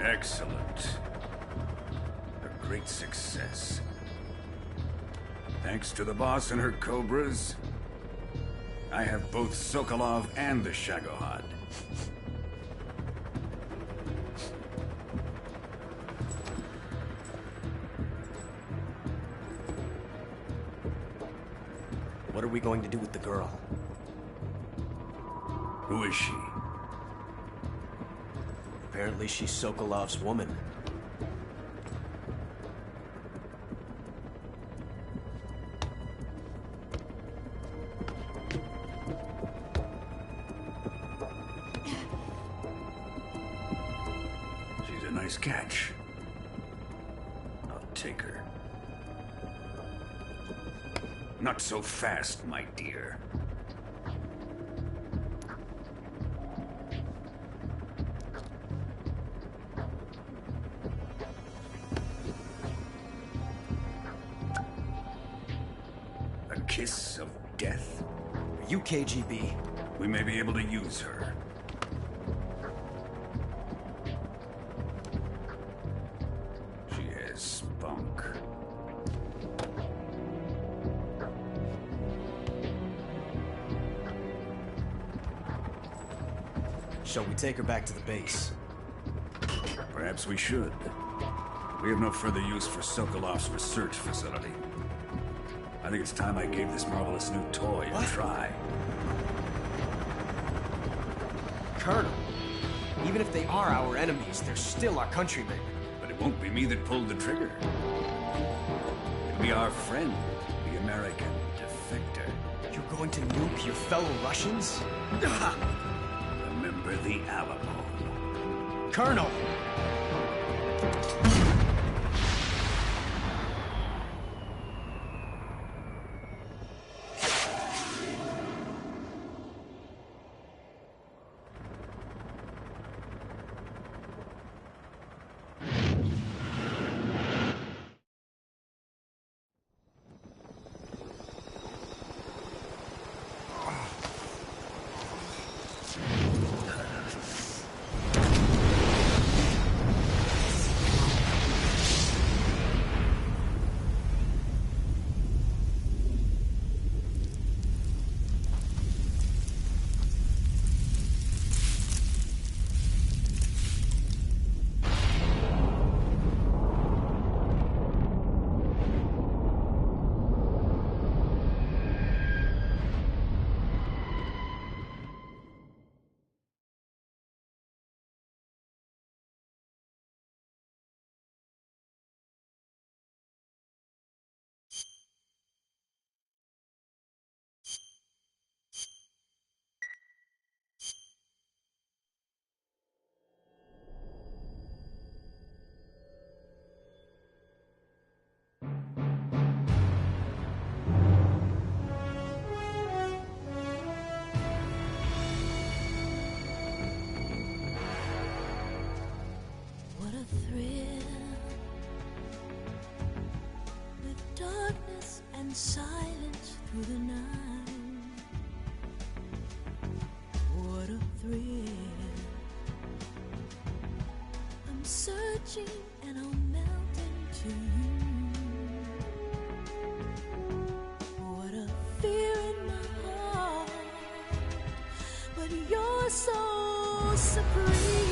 Excellent. A great success. Thanks to the boss and her cobras, I have both Sokolov and the Shagohod. What are we going to do with the girl? Who is she? Apparently she's Sokolov's woman. She's a nice catch. I'll take her. Not so fast, my dear. A kiss of death. Are you KGB? We may be able to use her. She has spunk. Shall we take her back to the base? Perhaps we should. We have no further use for Sokolov's research facility. I think it's time I gave this marvelous new toy a try. Colonel, even if they are our enemies, they're still our countrymen. But it won't be me that pulled the trigger. It'll be our friend, the American defector. You're going to nuke your fellow Russians? Remember the Alamo. Colonel! Silence through the night. What a thrill. I'm searching and I'll melt into you. What a fear in my heart, but you're so supreme.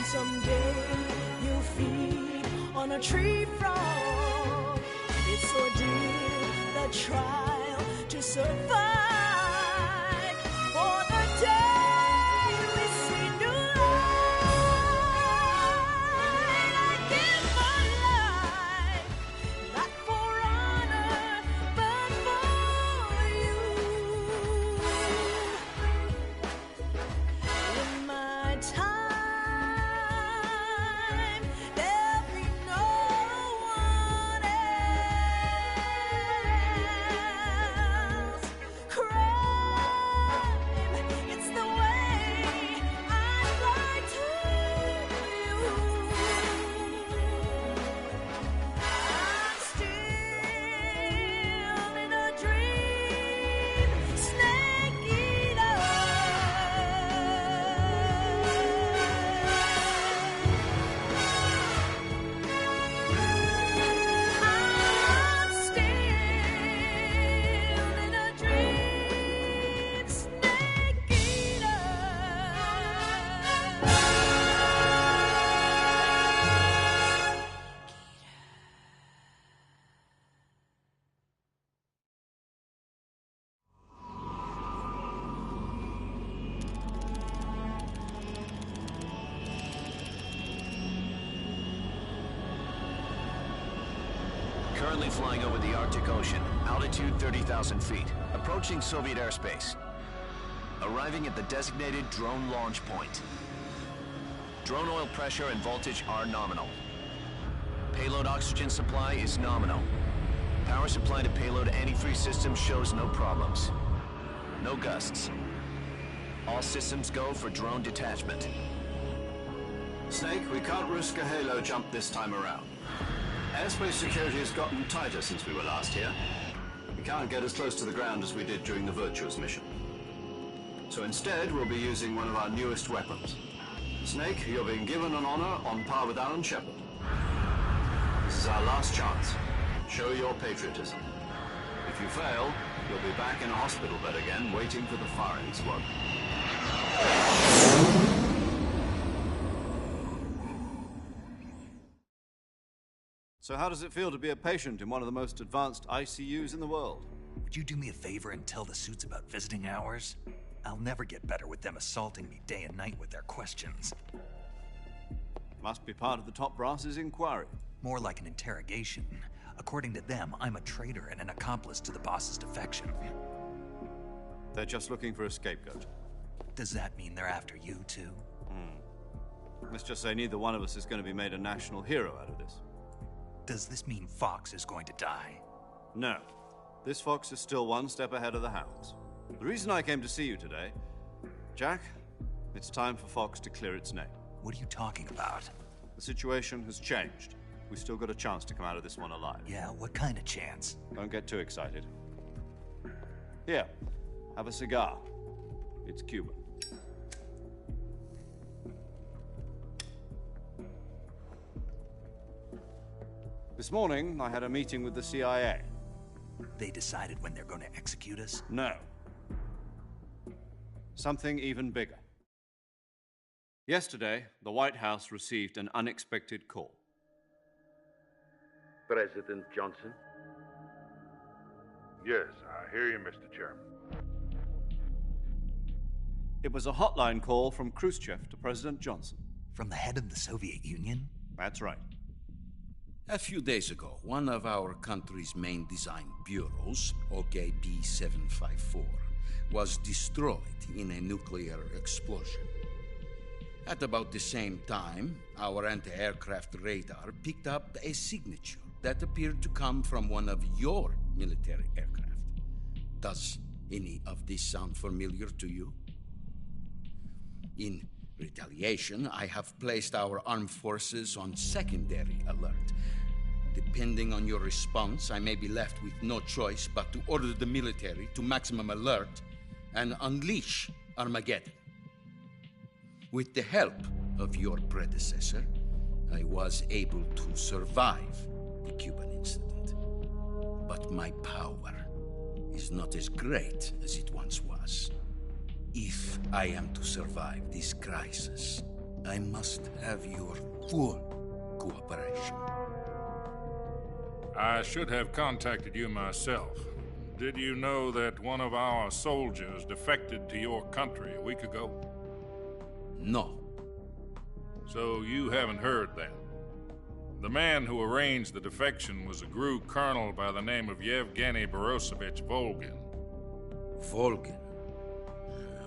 Someday you'll feed on a tree from survive for the day we see new light. I give my life, not for honor, but for you. In my time, there'll be no one else. Crime, it's the way I lie to you. I'm still in a dream, snake eater. I'm still in a dream, snake eater. Currently flying over the Arctic Ocean, altitude 30,000 feet, approaching Soviet airspace. Arriving at the designated drone launch point. Drone oil pressure and voltage are nominal. Payload oxygen supply is nominal. Power supply to payload antifreeze system shows no problems. No gusts. All systems go for drone detachment. Snake, we can't risk a halo jump this time around. Airspace security has gotten tighter since we were last here. We can't get as close to the ground as we did during the Virtuous mission. So instead, we'll be using one of our newest weapons. Snake, you're being given an honor on par with Alan Shepard. This is our last chance. Show your patriotism. If you fail, you'll be back in a hospital bed again, waiting for the firing squad. So how does it feel to be a patient in one of the most advanced ICUs in the world? Would you do me a favor and tell the suits about visiting hours? I'll never get better with them assaulting me day and night with their questions. Must be part of the top brass's inquiry. More like an interrogation. According to them, I'm a traitor and an accomplice to the boss's defection. They're just looking for a scapegoat. Does that mean they're after you, too? Let's just say neither one of us is going to be made a national hero out of this. Does this mean Fox is going to die? No. This fox is still one step ahead of the hounds. The reason I came to see you today, Jack, it's time for Fox to clear its name. What are you talking about? The situation has changed. We still got a chance to come out of this one alive. Yeah, what kind of chance? Don't get too excited. Here, have a cigar. It's Cuban. This morning, I had a meeting with the CIA. They decided when they're going to execute us? No. Something even bigger. Yesterday, the White House received an unexpected call. President Johnson? Yes, I hear you, Mr. Chairman. It was a hotline call from Khrushchev to President Johnson. From the head of the Soviet Union? That's right. A few days ago, one of our country's main design bureaus, OKB 754, was destroyed in a nuclear explosion. At about the same time, our anti-aircraft radar picked up a signature that appeared to come from one of your military aircraft. Does any of this sound familiar to you? In retaliation, I have placed our armed forces on secondary alert. Depending on your response, I may be left with no choice but to order the military to maximum alert and unleash Armageddon. With the help of your predecessor, I was able to survive the Cuban incident. But my power is not as great as it once was. If I am to survive this crisis, I must have your full cooperation. I should have contacted you myself. did you know that one of our soldiers defected to your country a week ago? No. So you haven't heard then. The man who arranged the defection was a GRU colonel by the name of Yevgeny Borosovich Volgin. Volgin?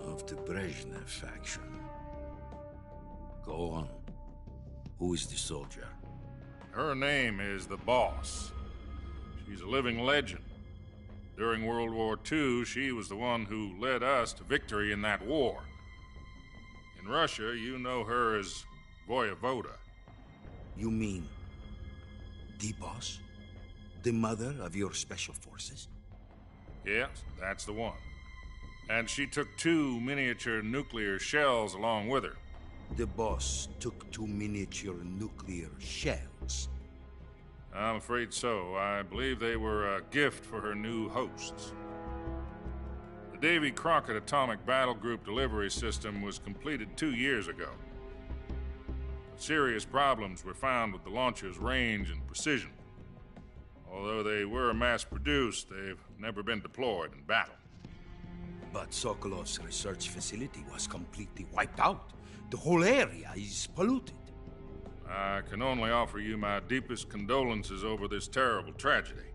Of the Brezhnev faction. Go on. Who is the soldier? Her name is the Boss. She's a living legend. During World War II, she was the one who led us to victory in that war. In Russia, you know her as Voyevoda. You mean the Boss? The mother of your special forces? Yes, that's the one. And she took 2 miniature nuclear shells along with her. The Boss took 2 miniature nuclear shells? I'm afraid so. I believe they were a gift for her new hosts. The Davy Crockett Atomic Battle Group delivery system was completed 2 years ago. But serious problems were found with the launcher's range and precision. Although they were mass-produced, they've never been deployed in battle. But Sokolov's research facility was completely wiped out. The whole area is polluted. I can only offer you my deepest condolences over this terrible tragedy.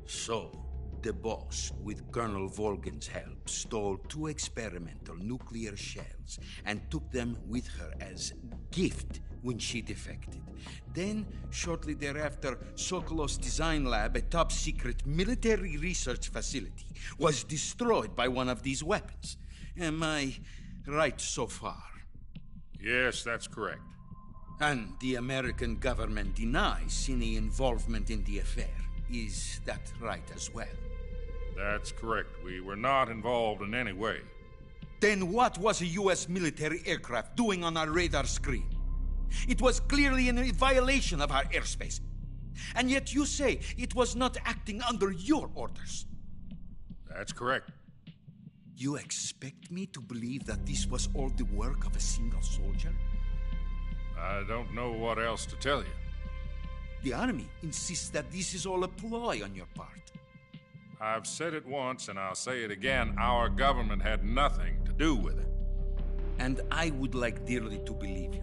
So, the Boss, with Colonel Volgin's help, stole 2 experimental nuclear shells and took them with her as gift when she defected. Then, shortly thereafter, Sokolov's design lab, a top-secret military research facility, was destroyed by one of these weapons. Am I right so far? Yes, that's correct. And the American government denies any involvement in the affair. Is that right as well? That's correct. We were not involved in any way. Then what was a U.S. military aircraft doing on our radar screen? It was clearly in violation of our airspace. And yet you say it was not acting under your orders. That's correct. You expect me to believe that this was all the work of a single soldier? I don't know what else to tell you. The Army insists that this is all a ploy on your part. I've said it once and I'll say it again. Our government had nothing to do with it. And I would like dearly to believe you.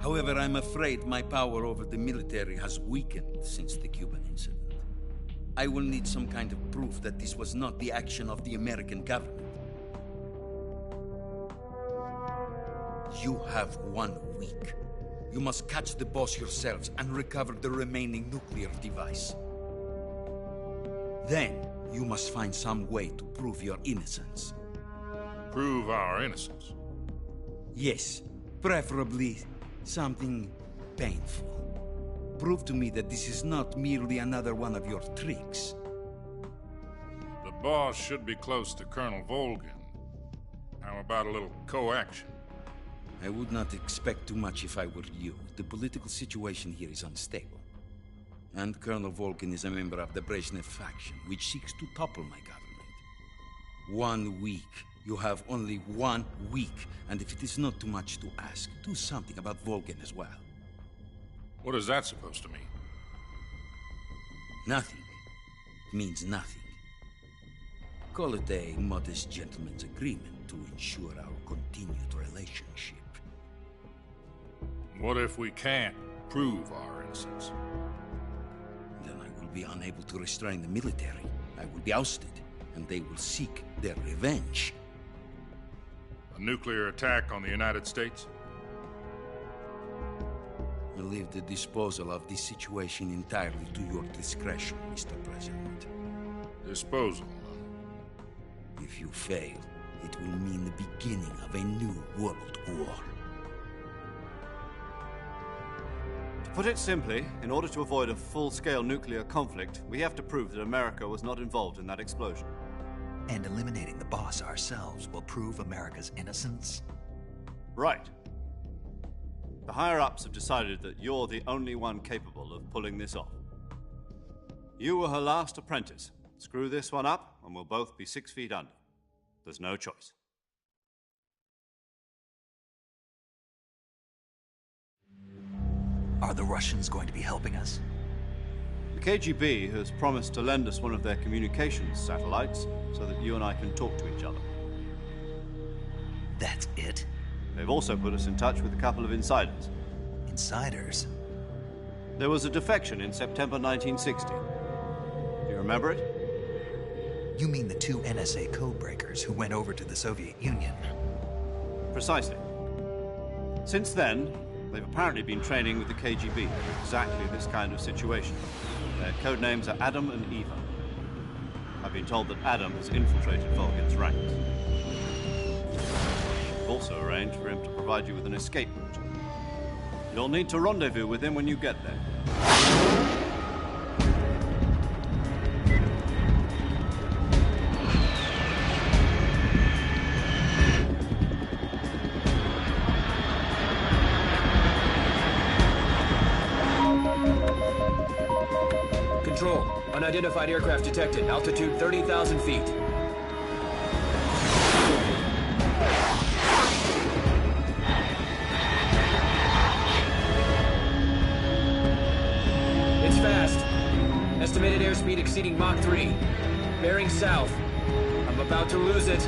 However, I'm afraid my power over the military has weakened since the Cuban incident. I will need some kind of proof that this was not the action of the American government. You have 1 week. You must catch the Boss yourselves and recover the remaining nuclear device. Then, you must find some way to prove your innocence. Prove our innocence? Yes, preferably something painful. Prove to me that this is not merely another one of your tricks. The Boss should be close to Colonel Volgin. How about a little co-action? I would not expect too much if I were you. The political situation here is unstable. And Colonel Volgin is a member of the Brezhnev faction, which seeks to topple my government. 1 week. You have only 1 week. And if it is not too much to ask, do something about Volgin as well. What is that supposed to mean? Nothing. It means nothing. Call it a modest gentleman's agreement to ensure our continued relationship. What if we can't prove our innocence? Then I will be unable to restrain the military. I will be ousted, and they will seek their revenge. A nuclear attack on the United States? I leave the disposal of this situation entirely to your discretion, Mr. President. Disposal? If you fail, it will mean the beginning of a new world war. To put it simply, in order to avoid a full-scale nuclear conflict, we have to prove that America was not involved in that explosion. And eliminating the Boss ourselves will prove America's innocence? Right. The higher-ups have decided that you're the only one capable of pulling this off. You were her last apprentice. Screw this one up, and we'll both be 6 feet under. There's no choice. Are the Russians going to be helping us? The KGB has promised to lend us one of their communications satellites so that you and I can talk to each other. That's it? They've also put us in touch with a couple of insiders. Insiders? There was a defection in September 1960. Do you remember it? You mean the two NSA codebreakers who went over to the Soviet Union? Precisely. Since then, they've apparently been training with the KGB for exactly this kind of situation. Their code names are Adam and Eva. I've been told that Adam has infiltrated Volgin's ranks. We've also arranged for him to provide you with an escape route. You'll need to rendezvous with him when you get there. Control. Unidentified aircraft detected. Altitude 30,000 feet. It's fast. Estimated airspeed exceeding Mach 3. Bearing south. I'm about to lose it.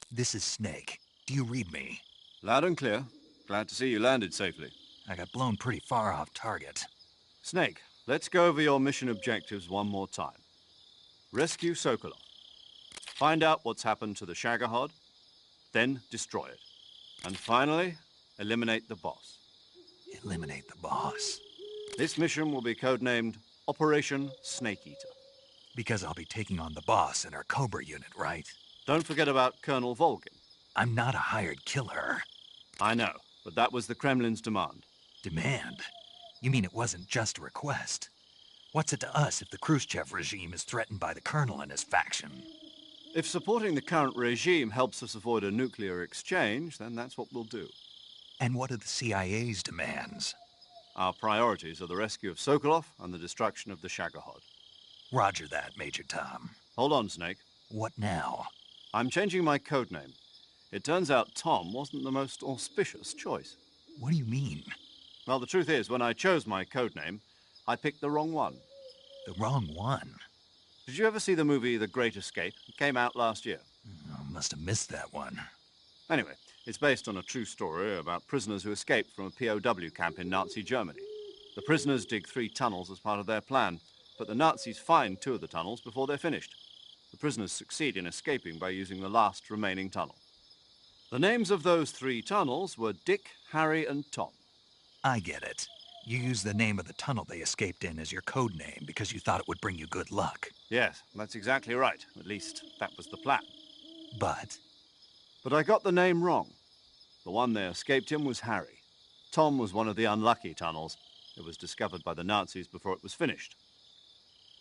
This is Snake. Do you read me? Loud and clear. Glad to see you landed safely. I got blown pretty far off target. Snake, let's go over your mission objectives one more time. Rescue Sokolov. Find out what's happened to the Shagohod, then destroy it. And finally, eliminate the boss. Eliminate the boss? This mission will be codenamed Operation Snake Eater. Because I'll be taking on the boss in our Cobra unit, right? Don't forget about Colonel Volgin. I'm not a hired killer. I know, but that was the Kremlin's demand. Demand? You mean it wasn't just a request? What's it to us if the Khrushchev regime is threatened by the Colonel and his faction? If supporting the current regime helps us avoid a nuclear exchange, then that's what we'll do. And what are the CIA's demands? Our priorities are the rescue of Sokolov and the destruction of the Shagohod. Roger that, Major Tom. Hold on, Snake. What now? I'm changing my codename. It turns out Tom wasn't the most auspicious choice. What do you mean? Well, the truth is, when I chose my codename, I picked the wrong one. The wrong one? Did you ever see the movie The Great Escape? It came out last year. I must have missed that one. Anyway, it's based on a true story about prisoners who escaped from a POW camp in Nazi Germany. The prisoners dig 3 tunnels as part of their plan, but the Nazis find 2 of the tunnels before they're finished. The prisoners succeed in escaping by using the last remaining tunnel. The names of those 3 tunnels were Dick, Harry, and Tom. I get it. You used the name of the tunnel they escaped in as your code name because you thought it would bring you good luck. Yes, that's exactly right. At least, that was the plan. But I got the name wrong. The one they escaped in was Harry. Tom was one of the unlucky tunnels. It was discovered by the Nazis before it was finished.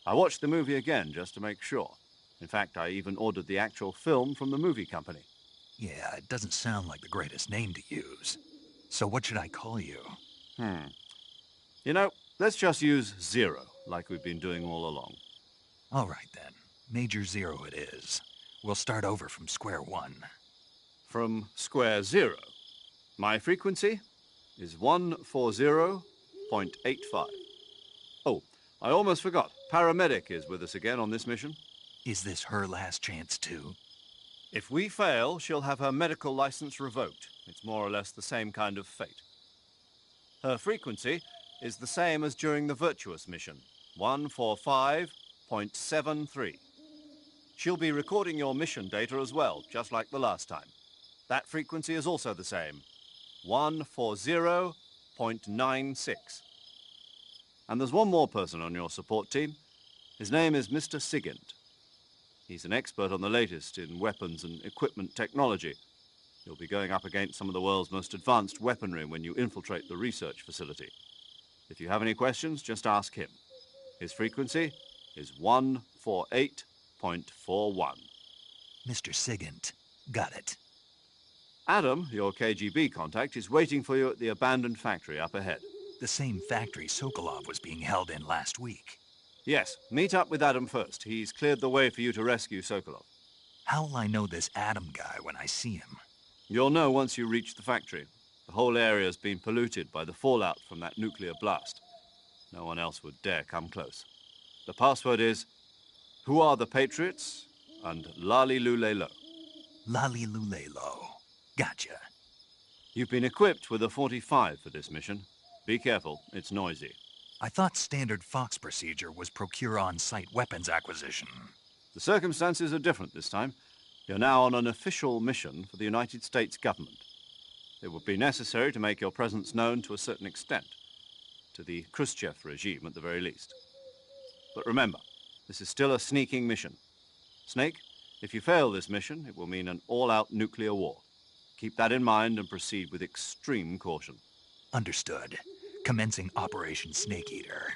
I watched the movie again just to make sure. In fact, I even ordered the actual film from the movie company. yeah, it doesn't sound like the greatest name to use. So what should I call you? You know, let's just use Zero, like we've been doing all along. All right, then. Major Zero it is. We'll start over from square one. from square zero. My frequency is 140.85. Oh, I almost forgot. Paramedic is with us again on this mission. Is this her last chance, too? If we fail, she'll have her medical license revoked. It's more or less the same kind of fate. Her frequency is the same as during the Virtuous mission, 145.73. She'll be recording your mission data as well, just like the last time. That frequency is also the same, 140.96. And there's one more person on your support team. His name is Mr. Sigint. He's an expert on the latest in weapons and equipment technology. You'll be going up against some of the world's most advanced weaponry when you infiltrate the research facility. If you have any questions, just ask him. His frequency is 148.41. Mr. Sigint. Got it. Adam, your KGB contact, is waiting for you at the abandoned factory up ahead. The same factory Sokolov was being held in last week. Yes, meet up with Adam first. He's cleared the way for you to rescue Sokolov. How will I know this Adam guy when I see him? You'll know once you reach the factory. The whole area's been polluted by the fallout from that nuclear blast. No one else would dare come close. The password is, "Who are the Patriots?" and Lali Lule Lo. Lali Lule Lo. Gotcha. You've been equipped with a 45 for this mission. Be careful, it's noisy. I thought standard Fox procedure was procure on-site weapons acquisition. The circumstances are different this time. You're now on an official mission for the United States government. It would be necessary to make your presence known to a certain extent, to the Khrushchev regime at the very least. But remember, this is still a sneaking mission. Snake, if you fail this mission, it will mean an all-out nuclear war. Keep that in mind and proceed with extreme caution. Understood. Commencing Operation Snake Eater.